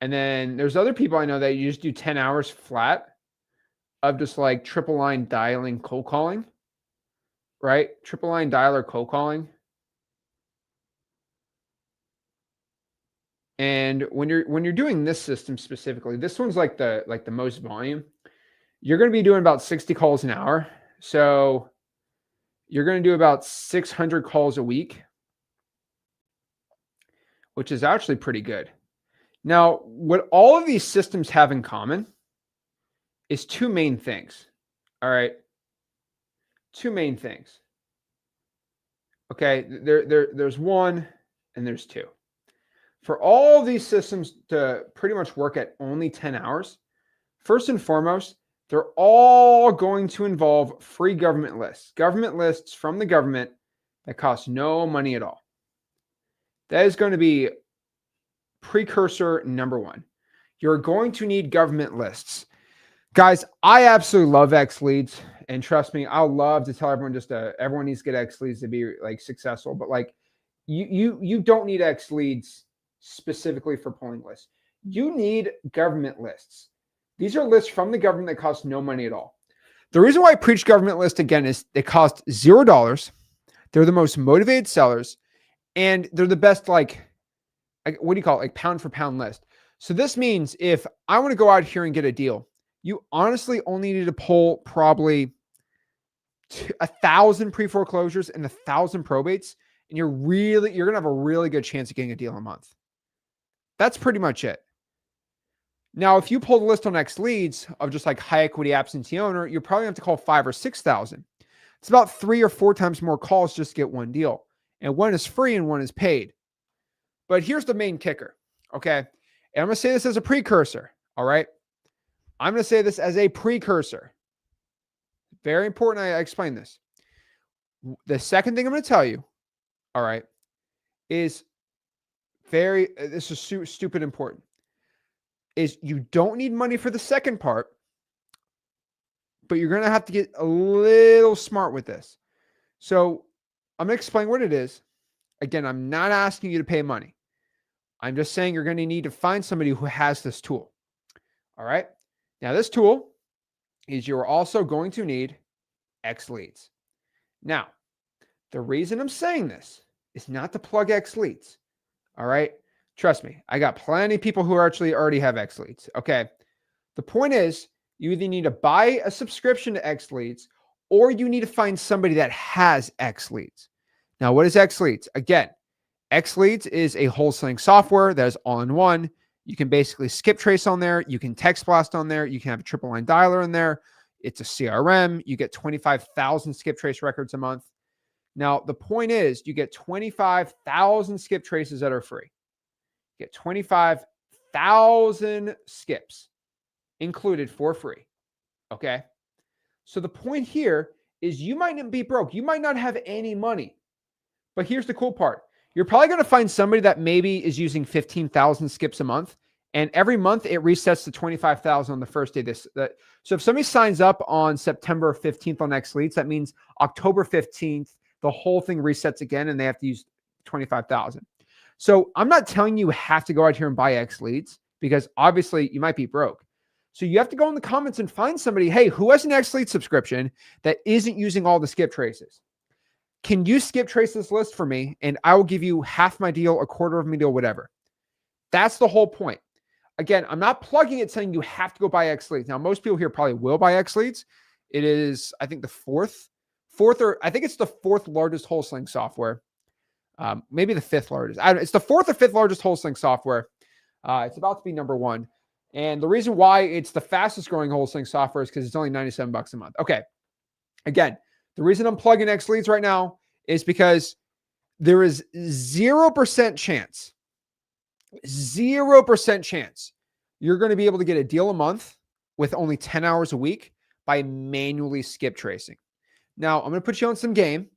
And then there's other people I know that you just do 10 hours flat of just like triple line dialing cold calling, right? Triple line dialer cold calling. And when you're doing this system specifically, this one's like the most volume. You're going to be doing about 60 calls an hour. So you're going to do about 600 calls a week, which is actually pretty good. Now, what all of these systems have in common is two main things. All right. Two main things. Okay. There's one and there's two. For all of these systems to pretty much work at only 10 hours, first and foremost, they're all going to involve free government lists from the government that cost no money at all. That is going to be precursor number one. You're going to need government lists. Guys, I absolutely love X leads. And trust me, I'll love to tell everyone everyone needs to get X leads to be like successful. But like you don't need X leads specifically for pulling lists. You need government lists. These are lists from the government that cost no money at all. The reason why I preach government list again is they cost $0. They're the most motivated sellers, and they're the best, like what do you call it? Like pound for pound list. So this means if I want to go out here and get a deal, you honestly only need to pull probably 1,000 pre-foreclosures and 1,000 probates, and you're going to have a really good chance of getting a deal a month. That's pretty much it. Now, if you pull the list on X leads of just like high equity absentee owner, you probably have to call 5,000 or 6,000. It's about 3 or 4 times more calls just to get one deal. And one is free and one is paid. But here's the main kicker. Okay. And I'm going to say this as a precursor. All right. I'm going to say this as a precursor. Very important. I explain this. The second thing I'm going to tell you, all right, is this is stupid important. Is you don't need money for the second part, but you're going to have to get a little smart with this. So I'm going to explain what it is. Again, I'm not asking you to pay money. I'm just saying you're going to need to find somebody who has this tool. All right. Now, this tool is you're also going to need X leads. Now, the reason I'm saying this is not to plug X leads. All right. Trust me, I got plenty of people who already have X leads. Okay. The point is, you either need to buy a subscription to X leads or you need to find somebody that has X leads. Now, what is X leads? Again, X leads is a wholesaling software that is all in one. You can basically skip trace on there. You can text blast on there. You can have a triple line dialer in there. It's a CRM. You get 25,000 skip trace records a month. Now, the point is you get 25,000 skip traces that are free. You get 25,000 skips included for free. Okay. So the point here is you might not be broke. You might not have any money. But here's the cool part. You're probably going to find somebody that maybe is using 15,000 skips a month. And every month it resets to 25,000 on the first day. So if somebody signs up on September 15th on X leads, that means October 15th, the whole thing resets again and they have to use 25,000. So I'm not telling you have to go out here and buy X leads because obviously you might be broke. So you have to go in the comments and find somebody, hey, who has an X lead subscription that isn't using all the skip traces? Can you skip trace this list for me? And I will give you half my deal, a quarter of my deal, whatever. That's the whole point. Again, I'm not plugging it saying you have to go buy X leads. Now, most people here probably will buy X leads. It is, I think, I think it's the fourth largest wholesaling software. Maybe the fifth largest. It's the fourth or fifth largest wholesaling software. It's about to be number one. And the reason why it's the fastest growing wholesaling software is because it's only $97 a month. Okay. Again, the reason I'm plugging X leads right now is because there is 0% chance you're going to be able to get a deal a month with only 10 hours a week by manually skip tracing. Now, I'm going to put you on some game.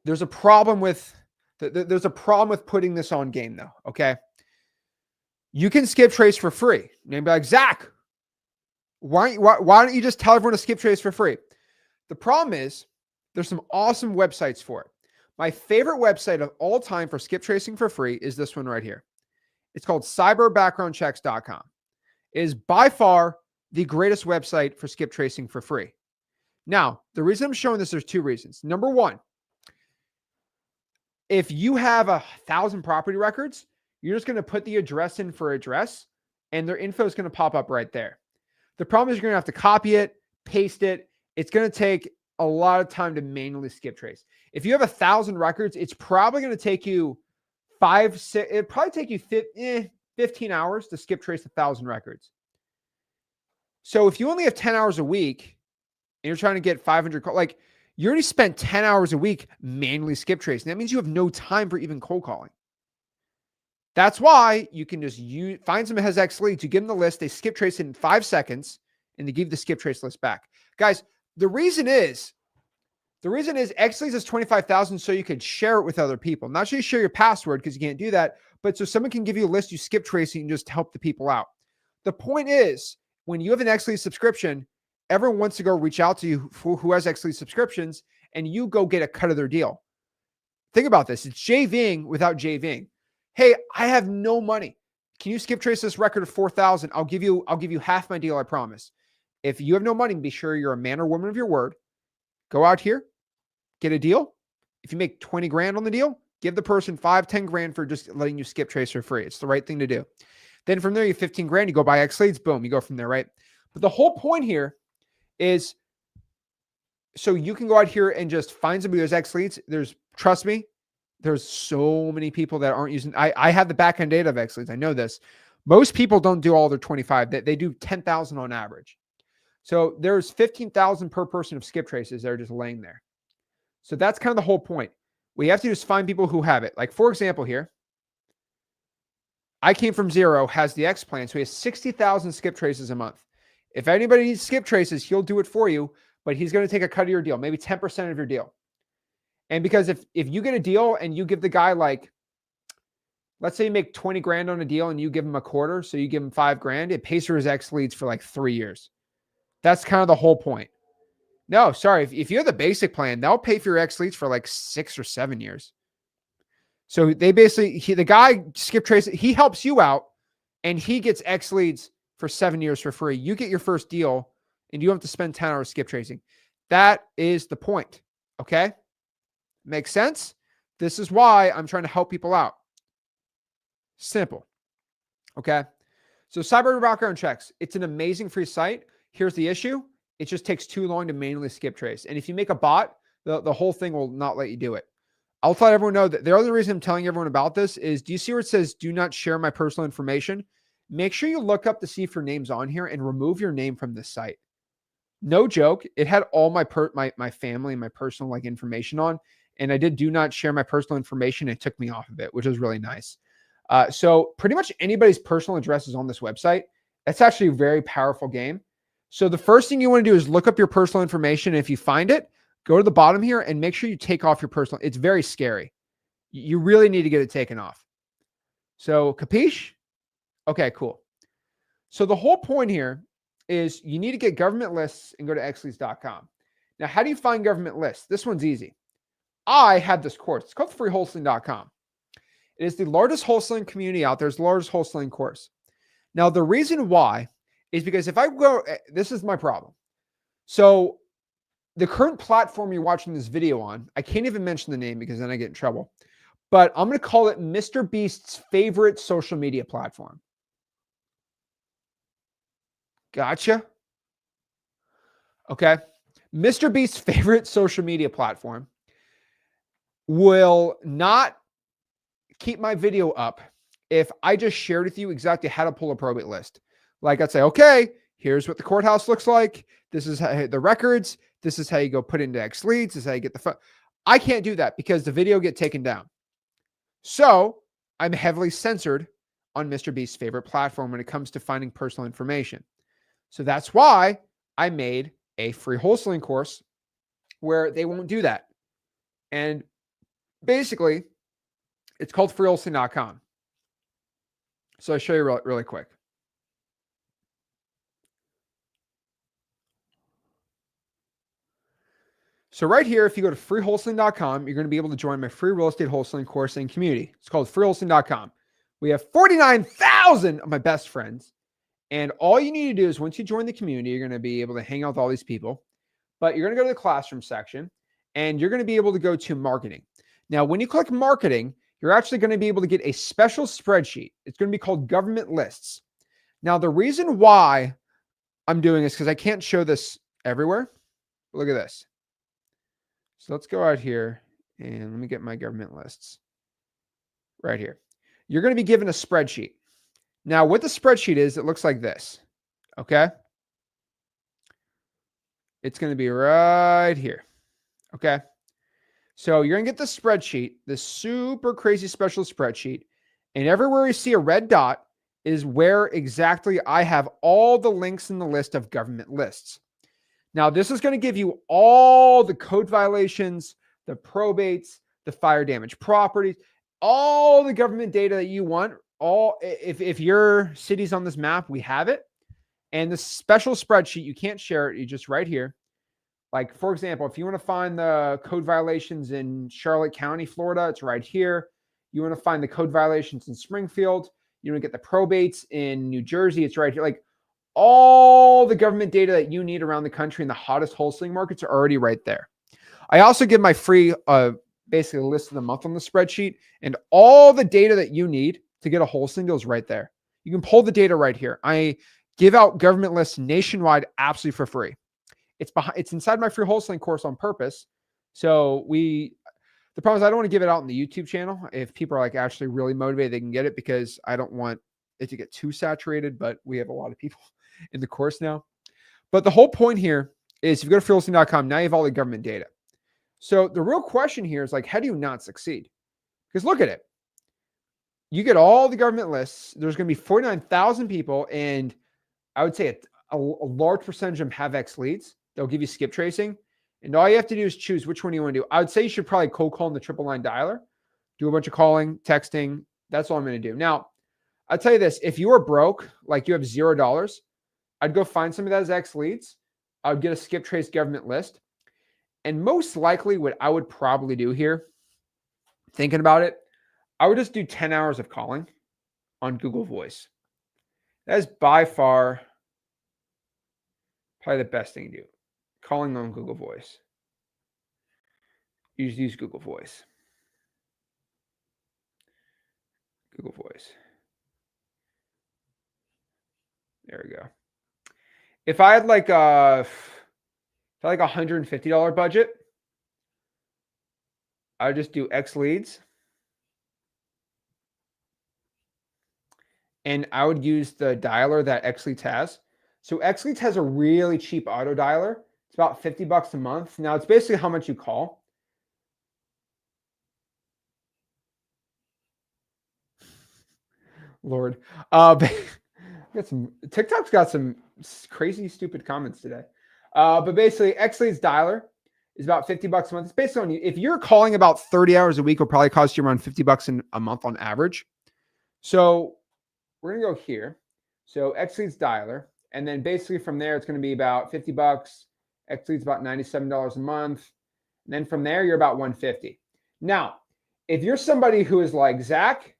There's a problem with putting this on game though. Okay. You can skip trace for free. You'd be like, Zach, why don't you just tell everyone to skip trace for free? The problem is there's some awesome websites for it. My favorite website of all time for skip tracing for free is this one right here. It's called cyberbackgroundchecks.com. It is by far the greatest website for skip tracing for free. Now, the reason I'm showing this, there's two reasons. Number one, if you have 1,000 property records, you're just going to put the address in for address, and their info is going to pop up right there. The problem is you're going to have to copy it, paste it. It's going to take a lot of time to manually skip trace. If you have 1,000 records, it's probably going to take you 15 hours to skip trace 1,000 records. So if you only have 10 hours a week and you're trying to get 500, like you already spent 10 hours a week manually skip tracing. That means you have no time for even cold calling. That's why you can just find someone who has X leads, you give them the list, they skip trace it in 5 seconds, and they give the skip trace list back. Guys, the reason is X leads is 25,000 so you could share it with other people. Not so you share your password because you can't do that, but so someone can give you a list, you skip trace it and just help the people out. The point is, when you have an X leads subscription, everyone wants to go reach out to you who has X leads subscriptions, and you go get a cut of their deal. Think about this. It's JVing without JVing. Hey, I have no money. Can you skip trace this record of 4,000? I'll give you half my deal, I promise. If you have no money, be sure you're a man or woman of your word. Go out here, get a deal. If you make 20 grand on the deal, give the person 5-10 grand for just letting you skip trace for free. It's the right thing to do. Then from there, you have 15 grand, you go buy X leads, boom, you go from there, right? But the whole point here is so you can go out here and just find somebody who has X leads. Trust me, there's so many people that aren't using. I have the backend data of X leads. I know this. Most people don't do all their 25. They do 10,000 on average. So there's 15,000 per person of skip traces that are just laying there. So that's kind of the whole point. We have to just find people who have it. Like, for example, here, I came from zero, has the X plan. So he has 60,000 skip traces a month. If anybody needs skip traces, he'll do it for you, but he's going to take a cut of your deal, maybe 10% of your deal. And because if you get a deal and you give the guy, like, let's say you make 20 grand on a deal and you give him a quarter, so you give him 5 grand, it pays for his X leads for like 3 years. That's kind of the whole point. No, sorry. If you have the basic plan, they'll pay for your X leads for like 6 or 7 years. So they basically, the guy skip trace, he helps you out and he gets X leads for 7 years for free. You get your first deal and you have to spend 10 hours skip tracing. That is the point. Okay. Makes sense? This is why I'm trying to help people out. Simple. Okay. So cyber background checks. It's an amazing free site. Here's the issue. It just takes too long to manually skip trace. And if you make a bot, the whole thing will not let you do it. I'll let everyone know that the other reason I'm telling everyone about this is, do you see where it says, do not share my personal information? Make sure you look up to see if your name's on here and remove your name from this site. No joke. It had all my family and my personal information on, and I did do not share my personal information. It took me off of it, which was really nice. So pretty much anybody's personal address is on this website. That's actually a very powerful game. So the first thing you want to do is look up your personal information. And if you find it, go to the bottom here and make sure you take off your personal. It's very scary. You really need to get it taken off. So capiche? Okay, cool. So the whole point here is you need to get government lists and go to xleads.com. Now, how do you find government lists? This one's easy. I have this course. It's called freewholesaling.com. It is the largest wholesaling community out there. It's the largest wholesaling course. Now, the reason why is because if I go, this is my problem. So the current platform you're watching this video on, I can't even mention the name because then I get in trouble, but I'm going to call it Mr. Beast's favorite social media platform. Gotcha. Okay. Mr. Beast's favorite social media platform will not keep my video up if I just shared with you exactly how to pull a probate list. Like I'd say, okay, here's what the courthouse looks like. This is how, the records. This is how you go put into X leads. This is how you get the phone. I can't do that because the video get taken down. So I'm heavily censored on Mr. Beast's favorite platform when it comes to finding personal information. So that's why I made a free wholesaling course where they won't do that. And basically, it's called freewholesaling.com. So I'll show you really quick. So right here, if you go to freewholesaling.com, you're going to be able to join my free real estate wholesaling course and community. It's called freewholesaling.com. We have 49,000 of my best friends, And all you need to do is once you join the community, you're going to be able to hang out with all these people, but you're going to go to the classroom section and you're going to be able to go to marketing. Now, when you click marketing, you're actually going to be able to get a special spreadsheet. It's going to be called government lists. Now, the reason why I'm doing this because I can't show this everywhere. Look at this. So let's go out here and let me get my government lists right here. You're going to be given a spreadsheet. Now, what the spreadsheet is, it looks like this. Okay. It's going to be right here. Okay. So you're going to get the spreadsheet, this super crazy special spreadsheet. And everywhere you see a red dot is where exactly I have all the links in the list of government lists. Now, this is going to give you all the code violations, the probates, the fire damage properties, all the government data that you want. If your city's on this map, we have it. And the special spreadsheet, you can't share it. You just right here. Like, for example, if you want to find the code violations in Charlotte County, Florida, it's right here. You want to find the code violations in Springfield. You want to get the probates in New Jersey. It's right here. Like all the government data that you need around the country in the hottest wholesaling markets are already right there. I also give my free, basically a list of the month on the spreadsheet, and all the data that you need to get a wholesaling deal is right there. You can pull the data right here. I give out government lists nationwide absolutely for free. It's inside my free wholesaling course on purpose. So the problem is I don't want to give it out on the YouTube channel. If people are like actually really motivated, they can get it because I don't want it to get too saturated, but we have a lot of people in the course now. But the whole point here is if you go to freewholesaling.com, now you have all the government data. So the real question here is like, how do you not succeed? Because look at it. You get all the government lists. There's going to be 49,000 people. And I would say a large percentage of them have X leads. They'll give you skip tracing. And all you have to do is choose which one you want to do. I would say you should probably cold call in the triple line dialer, do a bunch of calling, texting. That's all I'm going to do. Now, I'll tell you this. If you are broke, like you have $0, I'd go find somebody that has X leads. I would get a skip trace government list. And most likely what I would probably do here, thinking about it, I would just do 10 hours of calling on Google Voice. That is by far probably the best thing to do. Calling on Google Voice. Use Google Voice. Google Voice. There we go. If I had like a $150 budget, I would just do X leads. And I would use the dialer that X leads has. So X leads has a really cheap auto dialer. It's about $50 a month. Now it's basically how much you call. Lord. TikTok's got some crazy, stupid comments today. But basically, X leads dialer is about $50 a month. It's basically on you. If you're calling about 30 hours a week, it'll probably cost you around $50 a month on average. So we're going to go here. So X leads dialer. And then basically from there, it's going to be about $50. X leads about $97 a month. And then from there, you're about $150. Now, if you're somebody who is like, Zach,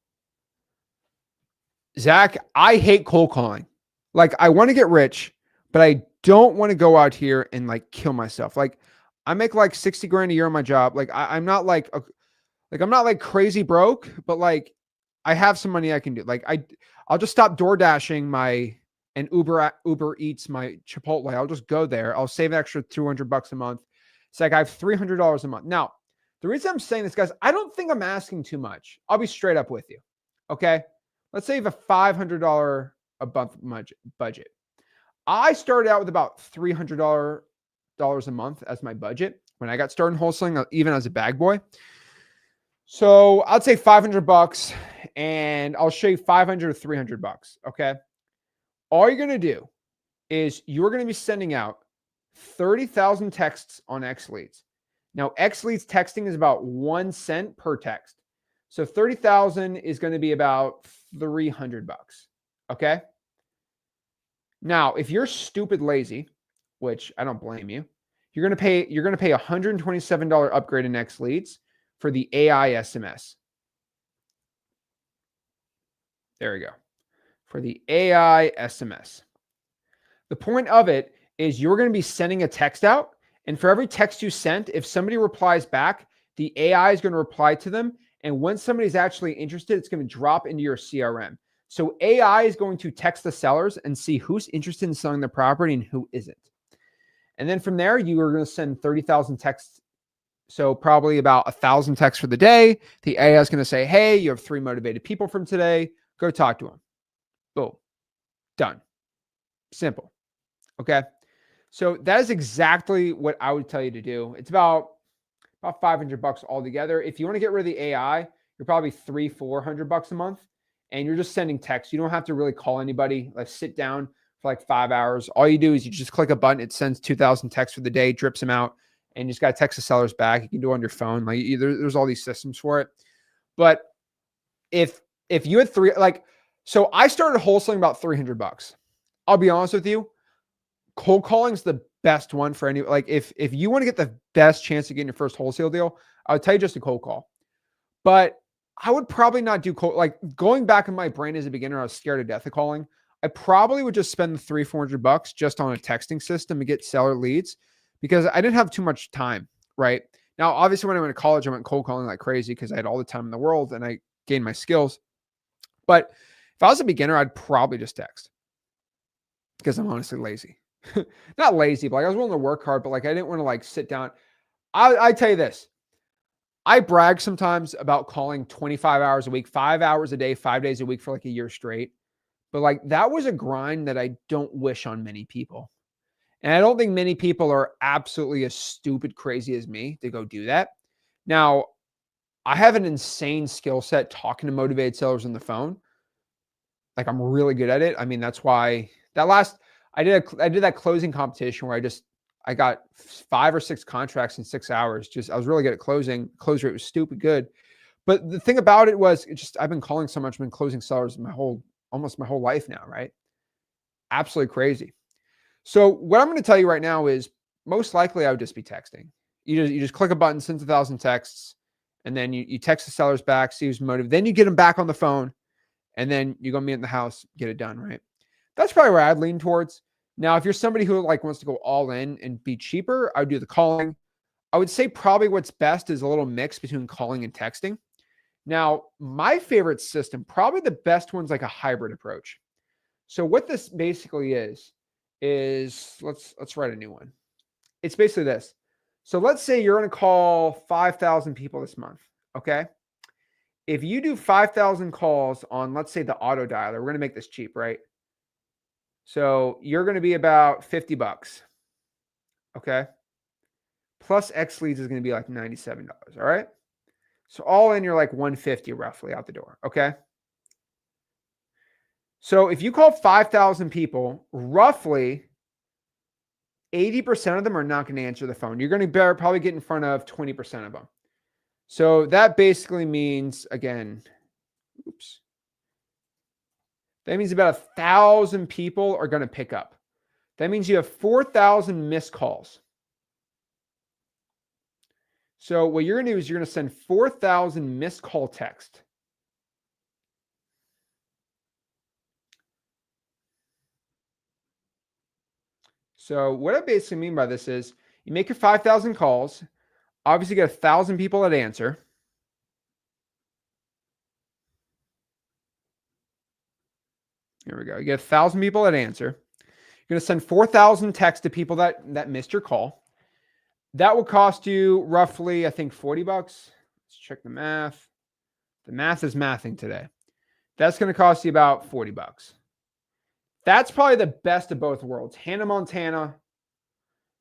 I hate cold calling. Like, I want to get rich, but I don't want to go out here and like kill myself. Like, I make like 60 grand a year on my job. Like, I'm not like I'm not like crazy broke, but like I have some money I can do. Like, I'll just stop door dashing and Uber Eats my Chipotle. I'll just go there. I'll save an extra $200 a month. It's like I have $300 a month. Now, the reason I'm saying this, guys, I don't think I'm asking too much. I'll be straight up with you. Okay. Let's say you have a $500 a month budget. I started out with about $300 a month as my budget when I got started in wholesaling, even as a bag boy. So I'd say $500, and I'll show you $500 to $300. Okay. All you're going to do is you're going to be sending out 30,000 texts on X leads. Now, X leads texting is about 1 cent per text. So 30,000 is going to be about $300. Okay. Now, if you're stupid lazy, which I don't blame you, you're going to pay $127 upgrade in X leads for the AI SMS. There we go. for the AI SMS. The point of it is you're going to be sending a text out, and for every text you sent, if somebody replies back, the AI is going to reply to them. And when somebody's actually interested, it's going to drop into your CRM. So AI is going to text the sellers and see who's interested in selling the property and who isn't. And then from there, you are going to send 30,000 texts. So probably about 1,000 texts for the day. The AI is going to say, hey, you have 3 motivated people from today. Go talk to them. Boom. Done. Simple. Okay. So that is exactly what I would tell you to do. It's about $500 altogether. If you want to get rid of the AI, you're probably $300-400 a month, and you're just sending text. You don't have to really call anybody. Like sit down for like 5 hours. All you do is you just click a button. It sends 2,000 texts for the day, drips them out, and you just got to text the sellers back. You can do it on your phone. Like there's all these systems for it. But if you had so I started wholesaling about $300. I'll be honest with you. Cold calling is the best one for any, like if you want to get the best chance of getting your first wholesale deal, I would tell you just a cold call. But I would probably not do cold, like going back in my brain as a beginner, I was scared to death of calling. I probably would just spend the $300-400 just on a texting system to get seller leads because I didn't have too much time, right? Now, obviously when I went to college, I went cold calling like crazy because I had all the time in the world and I gained my skills. But if I was a beginner, I'd probably just text because I'm honestly lazy. Not lazy, but like I was willing to work hard, but like I didn't want to like sit down. I tell you this, I brag sometimes about calling 25 hours a week, 5 hours a day, 5 days a week for like a year straight. But like that was a grind that I don't wish on many people. And I don't think many people are absolutely as stupid crazy as me to go do that. Now, I have an insane skill set talking to motivated sellers on the phone. Like I'm really good at it. I mean, that's why I did that closing competition where I got 5 or 6 contracts in 6 hours. I was really good at closing. Close rate was stupid good. But the thing about it was I've been calling so much, I've been closing sellers almost my whole life now, right? Absolutely crazy. So what I'm going to tell you right now is most likely I would just be texting. You just click a button, sends 1,000 texts, and then you text the sellers back, see who's motivated. Then you get them back on the phone, and then you go meet in the house, get it done, right? That's probably where I'd lean towards. Now, if you're somebody who like wants to go all in and be cheaper, I would do the calling. I would say probably what's best is a little mix between calling and texting. Now, my favorite system, probably the best one's like a hybrid approach. So what this basically is let's write a new one. It's basically this. So let's say you're going to call 5,000 people this month, okay? If you do 5,000 calls on, let's say, the auto dialer, we're going to make this cheap, right? So you're going to be about $50, okay? Plus X leads is going to be like $97, all right? So all in, you're like $150 roughly out the door, okay? So if you call 5,000 people, roughly 80% of them are not going to answer the phone. You're going to probably get in front of 20% of them. So that basically means, again, that means about 1,000 people are going to pick up. That means you have 4,000 missed calls. So what you're going to do is you're going to send 4,000 missed call text. So what I basically mean by this is you make your 5,000 calls, obviously get 1,000 people that answer. Here we go. You get 1,000 people that answer. You're going to send 4,000 texts to people that missed your call. That will cost you roughly, I think, $40. Let's check the math. The math is mathing today. That's going to cost you about $40. That's probably the best of both worlds. Hannah Montana,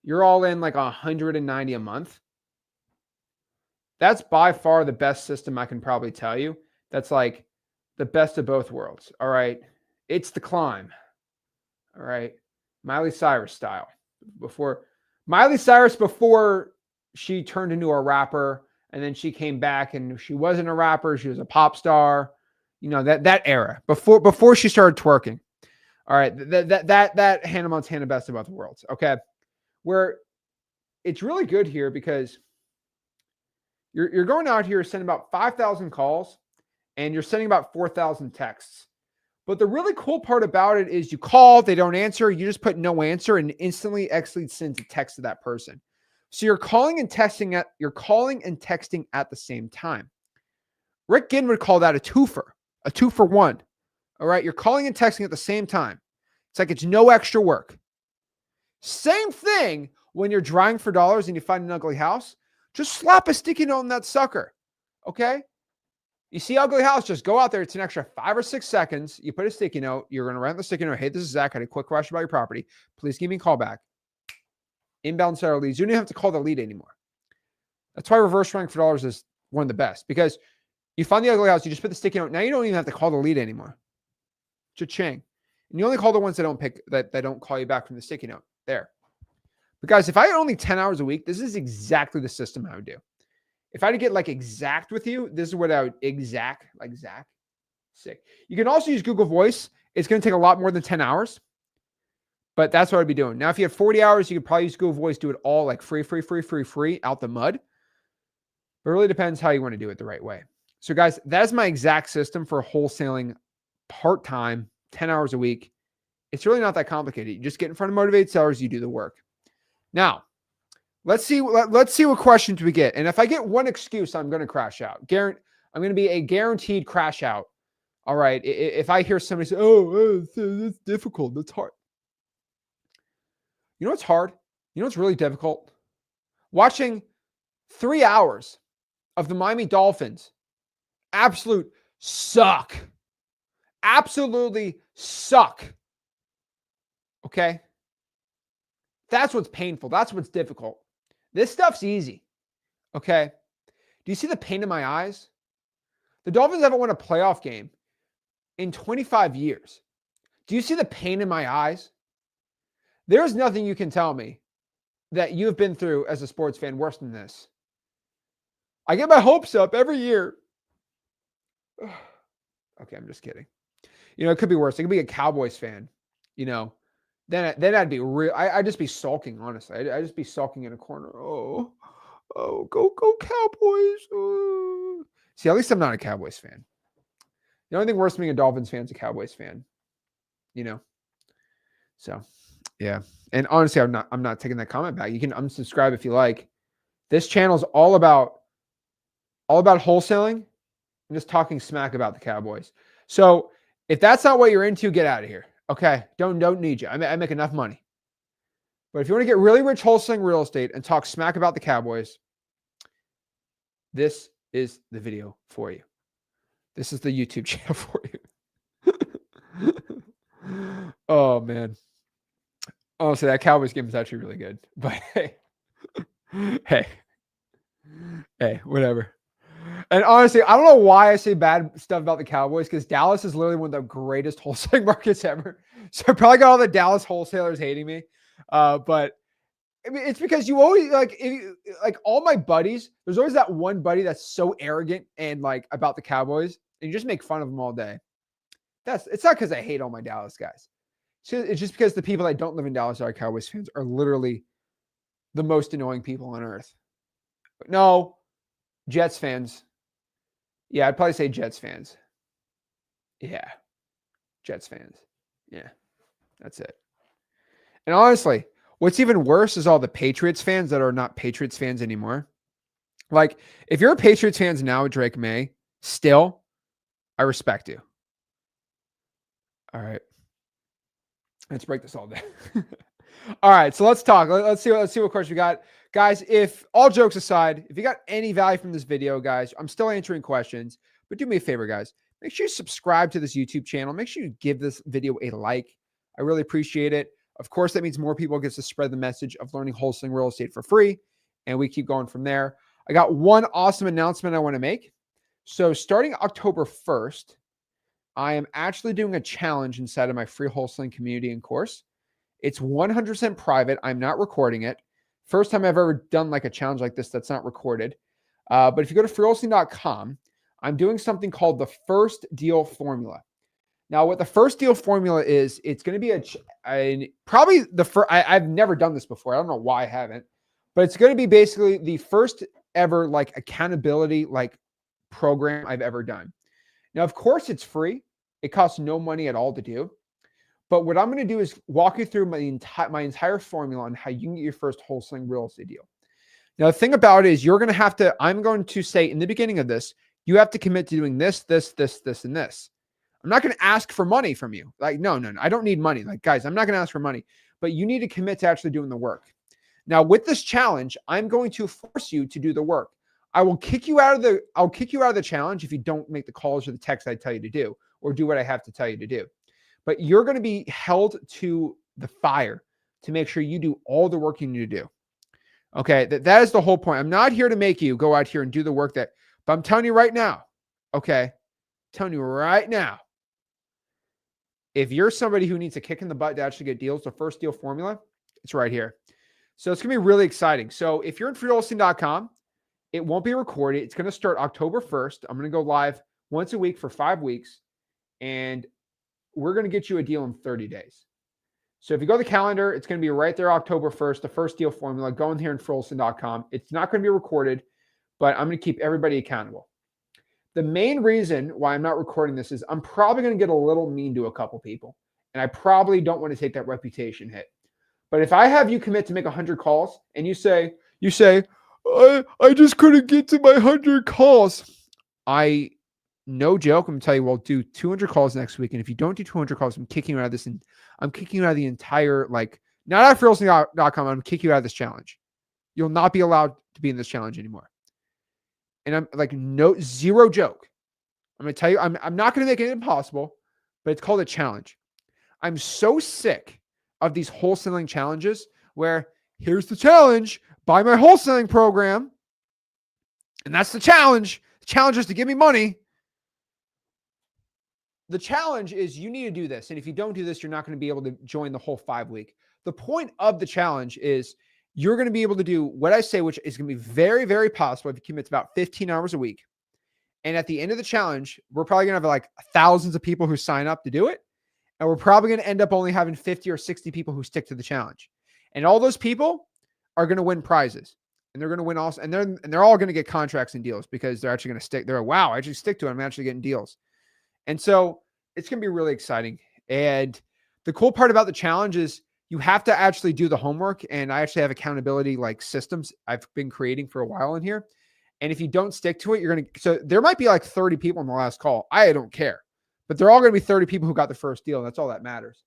you're all in like $190 a month. That's by far the best system I can probably tell you. That's like the best of both worlds. All right. It's the climb. All right. Miley Cyrus style. Miley Cyrus before she turned into a rapper, and then she came back and she wasn't a rapper. She was a pop star. You know, that era before she started twerking. All right. That Hannah Montana best of both worlds. Okay. Where it's really good here because you're going out here sending about 5,000 calls and you're sending about 4,000 texts. But the really cool part about it is you call, they don't answer, you just put no answer and instantly Xlead sends a text to that person. So you're calling and texting at the same time. Rick Ginn would call that a a 2-for-1. All right. You're calling and texting at the same time. It's like it's no extra work. Same thing when you're driving for dollars and you find an ugly house. Just slap a sticky note on that sucker. Okay. You see ugly house, just go out there. It's an extra 5 or 6 seconds. You put a sticky note. You're going to write on the sticky note, hey, this is Zach. I had a quick question about your property. Please give me a call back. Inbound seller leads. You don't even have to call the lead anymore. That's why reverse rank for dollars is one of the best, because you find the ugly house, you just put the sticky note. Now you don't even have to call the lead anymore. Cha-ching. And you only call the ones that don't call you back from the sticky note. There. But guys, if I had only 10 hours a week, this is exactly the system I would do. If I had to get like exact with you, this is what I would Zach. Sick. You can also use Google Voice. It's going to take a lot more than 10 hours, but that's what I'd be doing. Now, if you have 40 hours, you could probably use Google Voice, do it all like free out the mud. But it really depends how you want to do it the right way. So guys, that's my exact system for wholesaling part-time, 10 hours a week. It's really not that complicated. You just get in front of motivated sellers, you do the work. Now, let's see what questions we get. And if I get one excuse, I'm going to crash out. I'm going to be a guaranteed crash out. All right. If I hear somebody say, oh, it's difficult. That's hard. You know what's hard? You know what's really difficult? Watching 3 hours of the Miami Dolphins absolutely suck. Okay? That's what's painful. That's what's difficult. This stuff's easy. Okay? Do you see the pain in my eyes? The Dolphins haven't won a playoff game in 25 years. Do you see the pain in my eyes? There's nothing you can tell me that you've been through as a sports fan worse than this. I get my hopes up every year. Okay, I'm just kidding. It could be worse. It could be a Cowboys fan. Then I'd be real. I'd just be sulking, honestly. I'd just be sulking in a corner. Oh, go Cowboys. See, at least I'm not a Cowboys fan. The only thing worse than being a Dolphins fan is a Cowboys fan. So, yeah. And honestly, I'm not taking that comment back. You can unsubscribe if you like. This channel is all about wholesaling and just talking smack about the Cowboys. So if that's not what you're into, get out of here. Okay. Don't need you. I make enough money. But if you want to get really rich wholesaling real estate and talk smack about the Cowboys, this is the video for you. This is the YouTube channel for you. Oh, man. Honestly, that Cowboys game is actually really good. But hey, whatever. And honestly, I don't know why I say bad stuff about the Cowboys, because Dallas is literally one of the greatest wholesaling markets ever. So I probably got all the Dallas wholesalers hating me. But I mean, it's because you always like all my buddies. There's always that one buddy that's so arrogant and like about the Cowboys, and you just make fun of them all day. It's not because I hate all my Dallas guys. It's just because the people that don't live in Dallas are Cowboys fans are literally the most annoying people on earth. But no, Jets fans. Yeah, I'd probably say Jets fans. Yeah, Jets fans. Yeah, that's it. And honestly, what's even worse is all the Patriots fans that are not Patriots fans anymore. Like, if you're a Patriots fan now, Drake May, still, I respect you. All right. Let's break this all down. All right, so let's talk. Let's see what questions we got. Guys, if all jokes aside, if you got any value from this video, guys, I'm still answering questions, but do me a favor, guys. Make sure you subscribe to this YouTube channel. Make sure you give this video a like. I really appreciate it. Of course, that means more people get to spread the message of learning wholesaling real estate for free, and we keep going from there. I got one awesome announcement I want to make. So starting October 1st, I am actually doing a challenge inside of my free wholesaling community and course. It's 100% private. I'm not recording it. First time I've ever done like a challenge like this that's not recorded. But if you go to freewholesaling.com, I'm doing something called the first deal formula. Now, what the first deal formula is, it's going to be probably the first. I've never done this before. I don't know why I haven't, but it's going to be basically the first ever like accountability like program I've ever done. Now, of course, it's free. It costs no money at all to do. But what I'm going to do is walk you through my entire formula on how you can get your first wholesaling real estate deal. Now, the thing about it is I'm going to say in the beginning of this, you have to commit to doing this, this, this, this, and this. I'm not going to ask for money from you. Like, no. I don't need money. Like, guys, I'm not going to ask for money, but you need to commit to actually doing the work. Now, with this challenge, I'm going to force you to do the work. I'll kick you out of the challenge if you don't make the calls or the texts I tell you to do, or do what I have to tell you to do. But you're going to be held to the fire to make sure you do all the work you need to do. Okay, that is the whole point. I'm not here to make you go out here and do the work but I'm telling you right now, okay, if you're somebody who needs a kick in the butt to actually get deals, the first deal formula, it's right here. So it's going to be really exciting. So if you're in freewholesaling.com, it won't be recorded. It's going to start October 1st. I'm going to go live once a week for 5 weeks, and we're going to get you a deal in 30 days. So if you go to the calendar, it's going to be right there, October 1st, the first deal formula. Go in here in freewholesaling.com. It's not going to be recorded, but I'm going to keep everybody accountable. The main reason why I'm not recording this is I'm probably going to get a little mean to a couple people, and I probably don't want to take that reputation hit. But if I have you commit to make 100 calls and you say, I just couldn't get to my 100 calls. No joke, I'm going to tell you, well, do 200 calls next week. And if you don't do 200 calls, I'm kicking you out of this. And I'm kicking you out of the entire, not out of freewholesaling.com. I'm kicking you out of this challenge. You'll not be allowed to be in this challenge anymore. And I'm zero joke. I'm going to tell you, I'm not going to make it impossible, but it's called a challenge. I'm so sick of these wholesaling challenges where here's the challenge, buy my wholesaling program. And that's the challenge. The challenge is to give me money. The challenge is you need to do this. And if you don't do this, you're not going to be able to join the whole 5 week. The point of the challenge is you're going to be able to do what I say, which is going to be very, very possible if you commit to about 15 hours a week. And at the end of the challenge, we're probably going to have thousands of people who sign up to do it. And we're probably going to end up only having 50 or 60 people who stick to the challenge. And all those people are going to win prizes. And they're going to win also. And they're all going to get contracts and deals because they're actually going to stick. They're wow, I actually stick to it. I'm actually getting deals. And so it's going to be really exciting. And the cool part about the challenge is you have to actually do the homework. And I actually have accountability systems I've been creating for a while in here. And if you don't stick to it, so there might be 30 people in the last call. I don't care. But they're all going to be 30 people who got the first deal. And that's all that matters.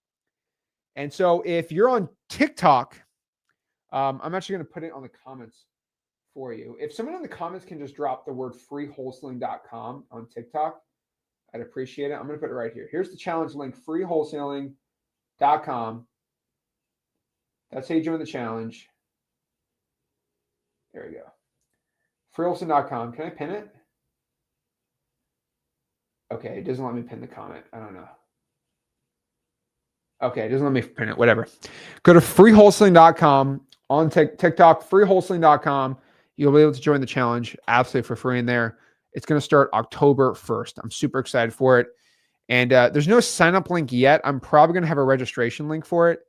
And so if you're on TikTok, I'm actually going to put it on the comments for you. If someone in the comments can just drop the word freewholesaling.com on TikTok, I'd appreciate it. I'm going to put it right here. Here's the challenge link, freewholesaling.com. That's how you join the challenge. There we go. Freewholesaling.com. Can I pin it? Okay, it doesn't let me pin the comment. I don't know. Okay, it doesn't let me pin it. Whatever. Go to freewholesaling.com on TikTok, freewholesaling.com. You'll be able to join the challenge absolutely for free in there. It's going to start October 1st. I'm super excited for it. And there's no sign up link yet. I'm probably going to have a registration link for it.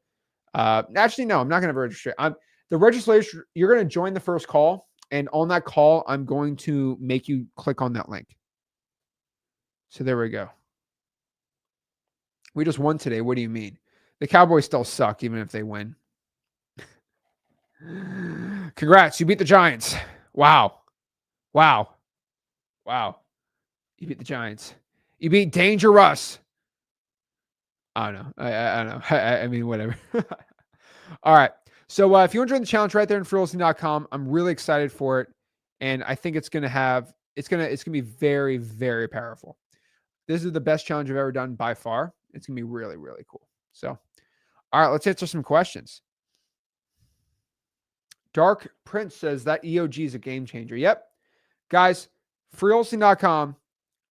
Actually, no, I'm not going to have a registration. The registration, you're going to join the first call. And on that call, I'm going to make you click on that link. So there we go. We just won today. What do you mean? The Cowboys still suck, even if they win. Congrats. You beat the Giants. Wow. You beat the Giants. You beat Danger Russ. I don't know. I don't know. I mean, whatever. All right. So if you want to join the challenge right there in freewholesaling.com, I'm really excited for it. And I think it's going to be very, very powerful. This is the best challenge I've ever done by far. It's going to be really, really cool. So, all right, let's answer some questions. Dark Prince says that EOG is a game changer. Yep. Guys, freewholesaling.com.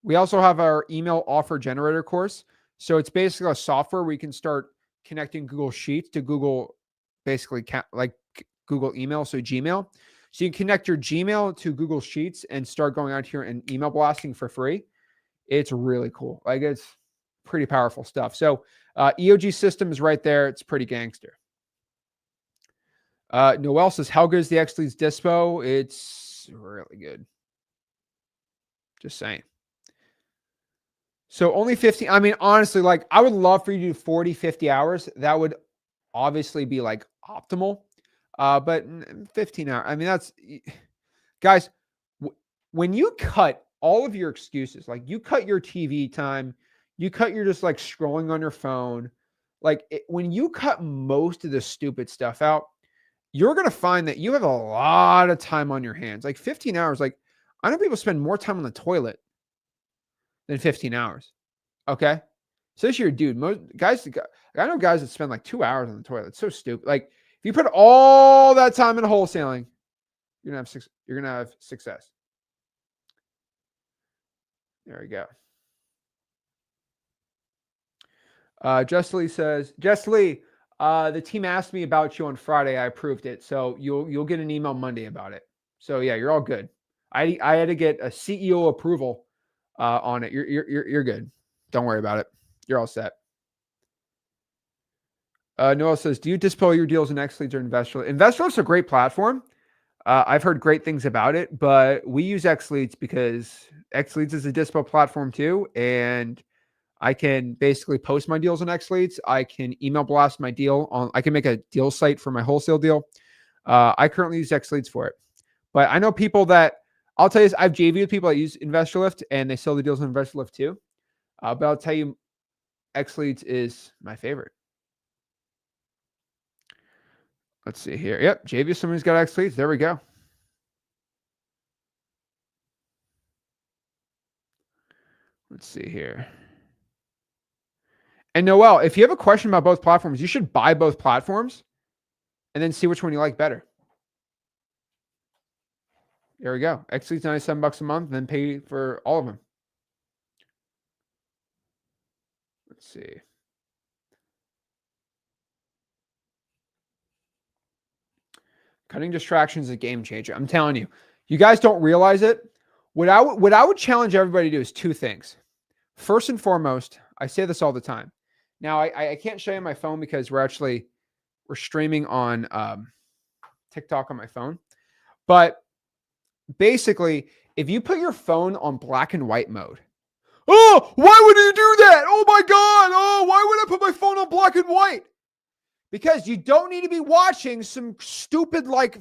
We also have our email offer generator course. So it's basically a software where you can start connecting Google Sheets to Google, basically like Google email, so Gmail. So you can connect your Gmail to Google Sheets and start going out here and email blasting for free. It's really cool. It's pretty powerful stuff. So EOG system is right there. It's pretty gangster. Noel says, how good is the X Leads Dispo? It's really good. Just saying. So only 15. I mean, honestly, like I would love for you to do 40, 50 hours. That would obviously be like optimal. But 15 hours. I mean, guys, when you cut all of your excuses, like you cut your TV time, you cut your just like scrolling on your phone, like when you cut most of the stupid stuff out, you're going to find that you have a lot of time on your hands. Like 15 hours, like I know people spend more time on the toilet than 15 hours. Okay. So this year, dude, most guys, I know guys that spend like 2 hours on the toilet. It's so stupid. Like if you put all that time in wholesaling, you're gonna have success. There we go. Jess Lee says, Jess Lee, the team asked me about you on Friday. I approved it, so you'll get an email Monday about it. So yeah, you're all good. I had to get a CEO approval on it. You're good. Don't worry about it. You're all set. Noel says, do you display your deals in XLeads or InvestorLift? InvestorLift is a great platform. I've heard great things about it, but we use XLeads because XLeads is a dispo platform too, and I can basically post my deals on XLeads. I can email blast my deal on. I can make a deal site for my wholesale deal. I currently use XLeads for it, but I know people that I'll tell you. I've JV with people that use InvestorLift and they sell the deals on InvestorLift too. But I'll tell you, XLeads is my favorite. Let's see here. Yep, JV. Somebody's got XLeads. There we go. Let's see here. And Noel, if you have a question about both platforms, you should buy both platforms and then see which one you like better. There we go. XLeads $97 a month, and then pay for all of them. Let's see. Cutting distractions is a game changer. I'm telling you, you guys don't realize it. What I would challenge everybody to do is two things. First and foremost, I say this all the time. Now I can't show you my phone because we're streaming on TikTok on my phone. But basically, if you put your phone on black and white mode, oh, why would you do that? Oh my God. Oh, why would I put my phone on black and white? Because you don't need to be watching some stupid like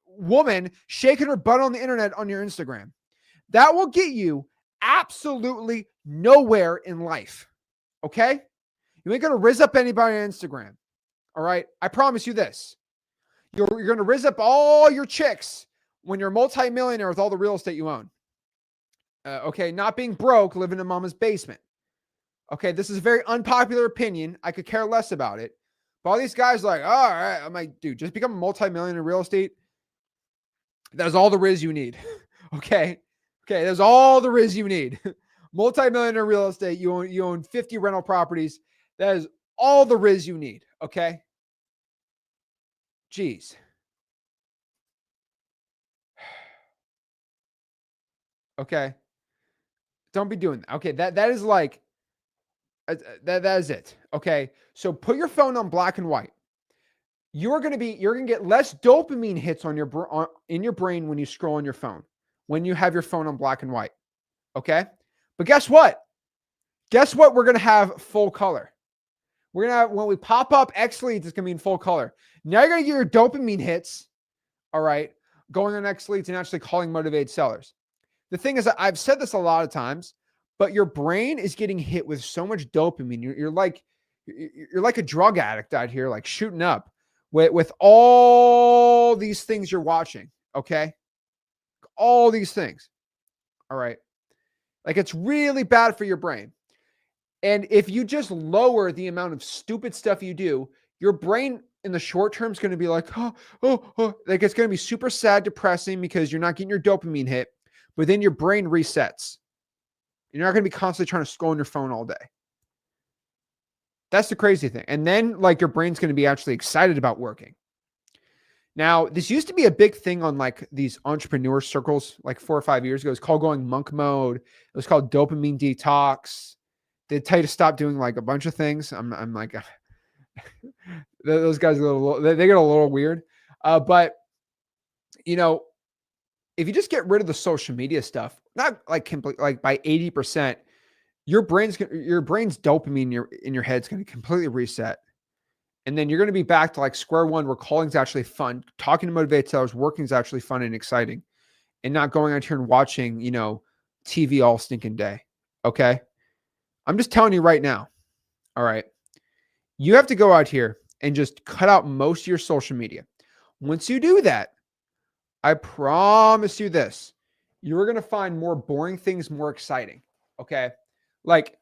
woman shaking her butt on the internet on your Instagram. That will get you absolutely nowhere in life. Okay? You ain't going to rizz up anybody on Instagram. All right? I promise you this. You're going to rizz up all your chicks when you're a multimillionaire with all the real estate you own. Okay? Not being broke, living in mama's basement. Okay? This is a very unpopular opinion. I could care less about it. But all these guys are like, all right. I'm like, dude, just become a multimillionaire in real estate. That's all the riz you need. Okay? Okay, that's all the riz you need. Multi-millionaire real estate. You own 50 rental properties. That is all the riz you need. Okay. Jeez. Okay. Don't be doing that. Okay. That is like, that is it. Okay. So put your phone on black and white. You're going to get less dopamine hits in your brain when you scroll on your phone, when you have your phone on black and white. Okay. But guess what? We're going to have full color. We're going to have, when we pop up XLeads, it's going to be in full color. Now you're going to get your dopamine hits. All right. Going on XLeads and actually calling motivated sellers. The thing is, I've said this a lot of times, but your brain is getting hit with so much dopamine. You're like a drug addict out here, like shooting up with all these things you're watching. Okay. All these things. All right. Like it's really bad for your brain. And if you just lower the amount of stupid stuff you do, your brain in the short term is going to be like, like it's going to be super sad, depressing because you're not getting your dopamine hit, but then your brain resets. You're not going to be constantly trying to scroll on your phone all day. That's the crazy thing. And then like your brain's going to be actually excited about working. Now, this used to be a big thing on like these entrepreneur circles like 4 or 5 years ago. It's called going monk mode. It was called dopamine detox. They tell you to stop doing like a bunch of things. I'm like, those guys they get a little weird. But you know, if you just get rid of the social media stuff, not like complete, like by 80%, your brain's dopamine in your head's going to completely reset. And then you're going to be back to like square one where calling's actually fun. Talking to motivated sellers, working is actually fun and exciting, and not going out here and watching, TV all stinking day. Okay. I'm just telling you right now. All right. You have to go out here and just cut out most of your social media. Once you do that, I promise you this, you're going to find more boring things more exciting. Okay. Like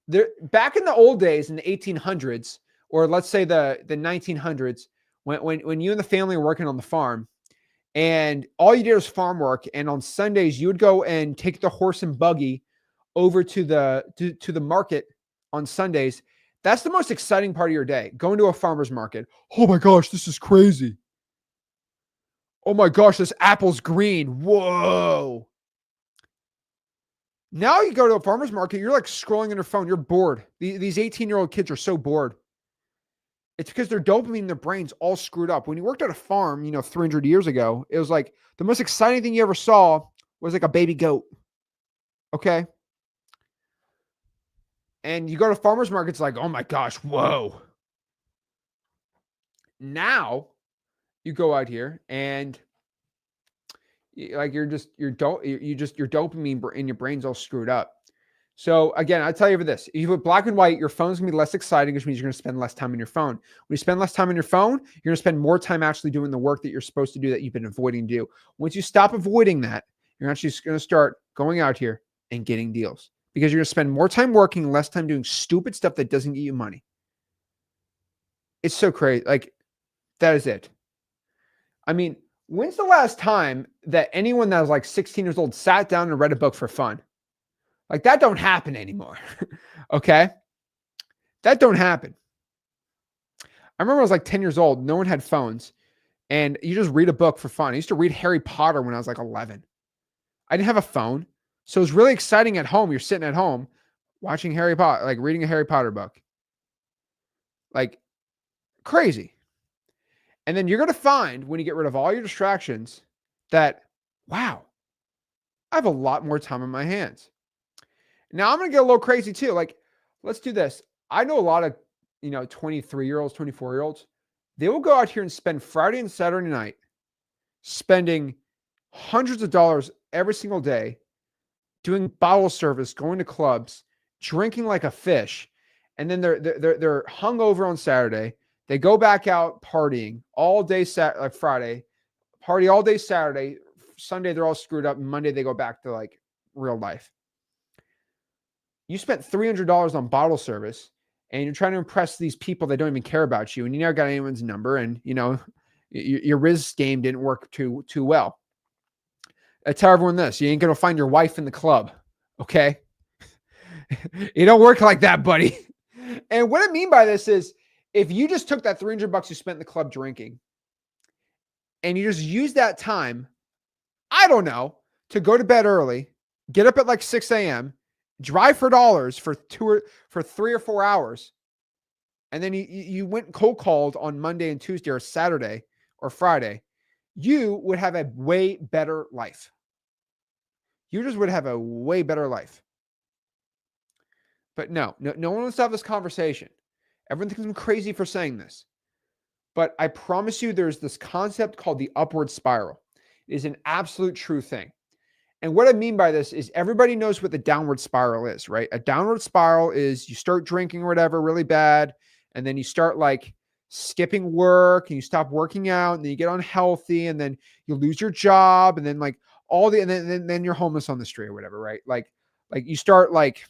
there, back in the old days in the 1800s, or let's say the 1900s, when you and the family were working on the farm and all you did was farm work. And on Sundays, you would go and take the horse and buggy over to the market on Sundays. That's the most exciting part of your day, going to a farmer's market. Oh my gosh, this is crazy. Oh my gosh, this apple's green. Whoa. Now you go to a farmer's market, you're like scrolling on your phone. You're bored. These 18-year-old kids are so bored. It's because their dopamine in their brain's all screwed up. When you worked at a farm, 300 years ago, it was like the most exciting thing you ever saw was like a baby goat. Okay. And you go to farmer's markets like, oh my gosh, whoa. Now you go out here and like your dopamine in your brain's all screwed up. So again, I tell you for this, if you put black and white, your phone's gonna be less exciting, which means you're gonna spend less time on your phone. When you spend less time on your phone, you're gonna spend more time actually doing the work that you're supposed to do that you've been avoiding to do. Once you stop avoiding that, you're actually gonna start going out here and getting deals because you're gonna spend more time working, less time doing stupid stuff that doesn't get you money. It's so crazy. Like that is it. I mean, when's the last time that anyone that was like 16 years old sat down and read a book for fun? Like that don't happen anymore. Okay. That don't happen. I remember I was like 10 years old. No one had phones and you just read a book for fun. I used to read Harry Potter when I was like 11. I didn't have a phone. So it was really exciting at home. You're sitting at home watching Harry Potter, like reading a Harry Potter book. Like crazy. And then you're going to find when you get rid of all your distractions that, wow, I have a lot more time on my hands. Now I'm going to get a little crazy too. Like, let's do this. I know a lot of, 23-year-olds, 24-year-olds. They will go out here and spend Friday and Saturday night spending hundreds of dollars every single day doing bottle service, going to clubs, drinking like a fish. And then they're hungover on Saturday. They go back out partying all day, like Friday, party all day Saturday. Sunday, they're all screwed up. And Monday, they go back to like real life. You spent $300 on bottle service and you're trying to impress these people that don't even care about you. And you never got anyone's number. And, your Riz game didn't work too well. I tell everyone this, you ain't going to find your wife in the club. Okay. It don't work like that, buddy. And what I mean by this is if you just took that $300 you spent in the club drinking and you just use that time, I don't know, to go to bed early, get up at like 6 a.m., drive for dollars for 3 or 4 hours. And then you went cold called on Monday and Tuesday or Saturday or Friday, you would have a way better life. You just would have a way better life. But no one wants to have this conversation. Everyone thinks I'm crazy for saying this. But I promise you there's this concept called the upward spiral. It is an absolute true thing. And what I mean by this is everybody knows what the downward spiral is, right? A downward spiral is you start drinking or whatever really bad, and then you start like skipping work and you stop working out and then you get unhealthy and then you lose your job and then like and then you're homeless on the street or whatever, right? Like you start like,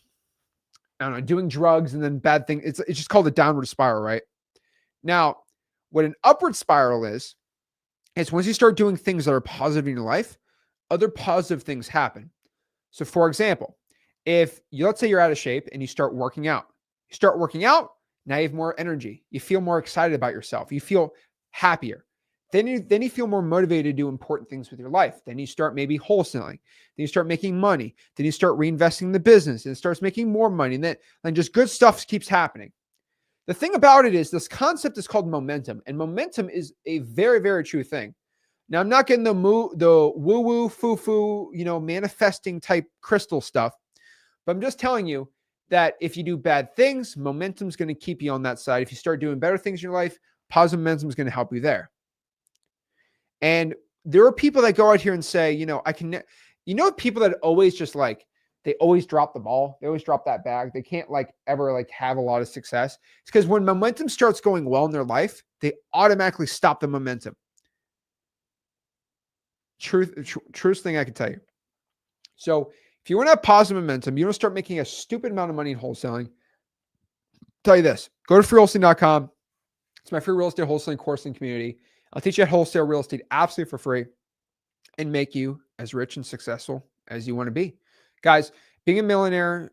I don't know, doing drugs and then bad things. It's just called a downward spiral, right? Now, what an upward spiral is once you start doing things that are positive in your life, other positive things happen. So for example, let's say you're out of shape and you start working out. Now you have more energy. You feel more excited about yourself. You feel happier. Then you feel more motivated to do important things with your life. Then you start maybe wholesaling. Then you start making money. Then you start reinvesting in the business and it starts making more money. And then just good stuff keeps happening. The thing about it is this concept is called momentum. And momentum is a very, very true thing. Now, I'm not getting the woo-woo, foo-foo, manifesting type crystal stuff. But I'm just telling you, that if you do bad things, momentum is going to keep you on that side. If you start doing better things in your life, positive momentum is going to help you there. And there are people that go out here and say, I can, people that always just like, they always drop the ball. They always drop that bag. They can't ever have a lot of success. It's because when momentum starts going well in their life, they automatically stop the momentum. Truest thing I can tell you. So if you want to have positive momentum, you want to start making a stupid amount of money in wholesaling, tell you this, go to freewholesaling.com. It's my free real estate wholesaling course and community. I'll teach you how to wholesale real estate absolutely for free and make you as rich and successful as you want to be. Guys, being a millionaire,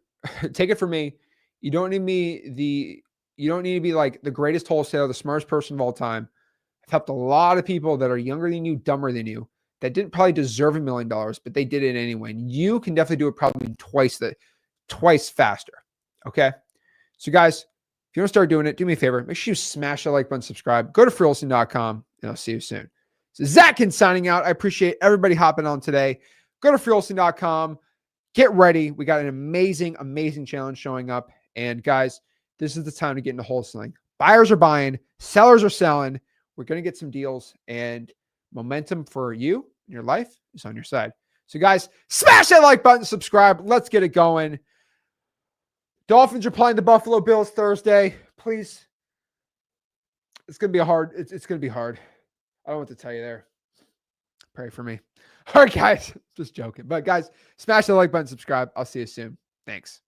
take it from me, you don't need to be like the greatest wholesaler, the smartest person of all time. I've helped a lot of people that are younger than you, dumber than you, that didn't probably deserve $1 million, but they did it anyway. And you can definitely do it probably twice faster. Okay. So guys, if you want to start doing it, do me a favor. Make sure you smash that like button, subscribe, go to freewholesaling.com, and I'll see you soon. So Zach Ginn signing out. I appreciate everybody hopping on today. Go to freewholesaling.com. Get ready. We got an amazing, amazing challenge showing up. And guys, this is the time to get into wholesaling. Buyers are buying, sellers are selling. We're going to get some deals, and momentum for you in your life is on your side. So guys, smash that like button, subscribe. Let's get it going. Dolphins are playing the Buffalo Bills Thursday. Please. It's going to be it's going to be hard. I don't know what to tell you there. Pray for me. All right, guys. Just joking. But guys, smash the like button, subscribe. I'll see you soon. Thanks.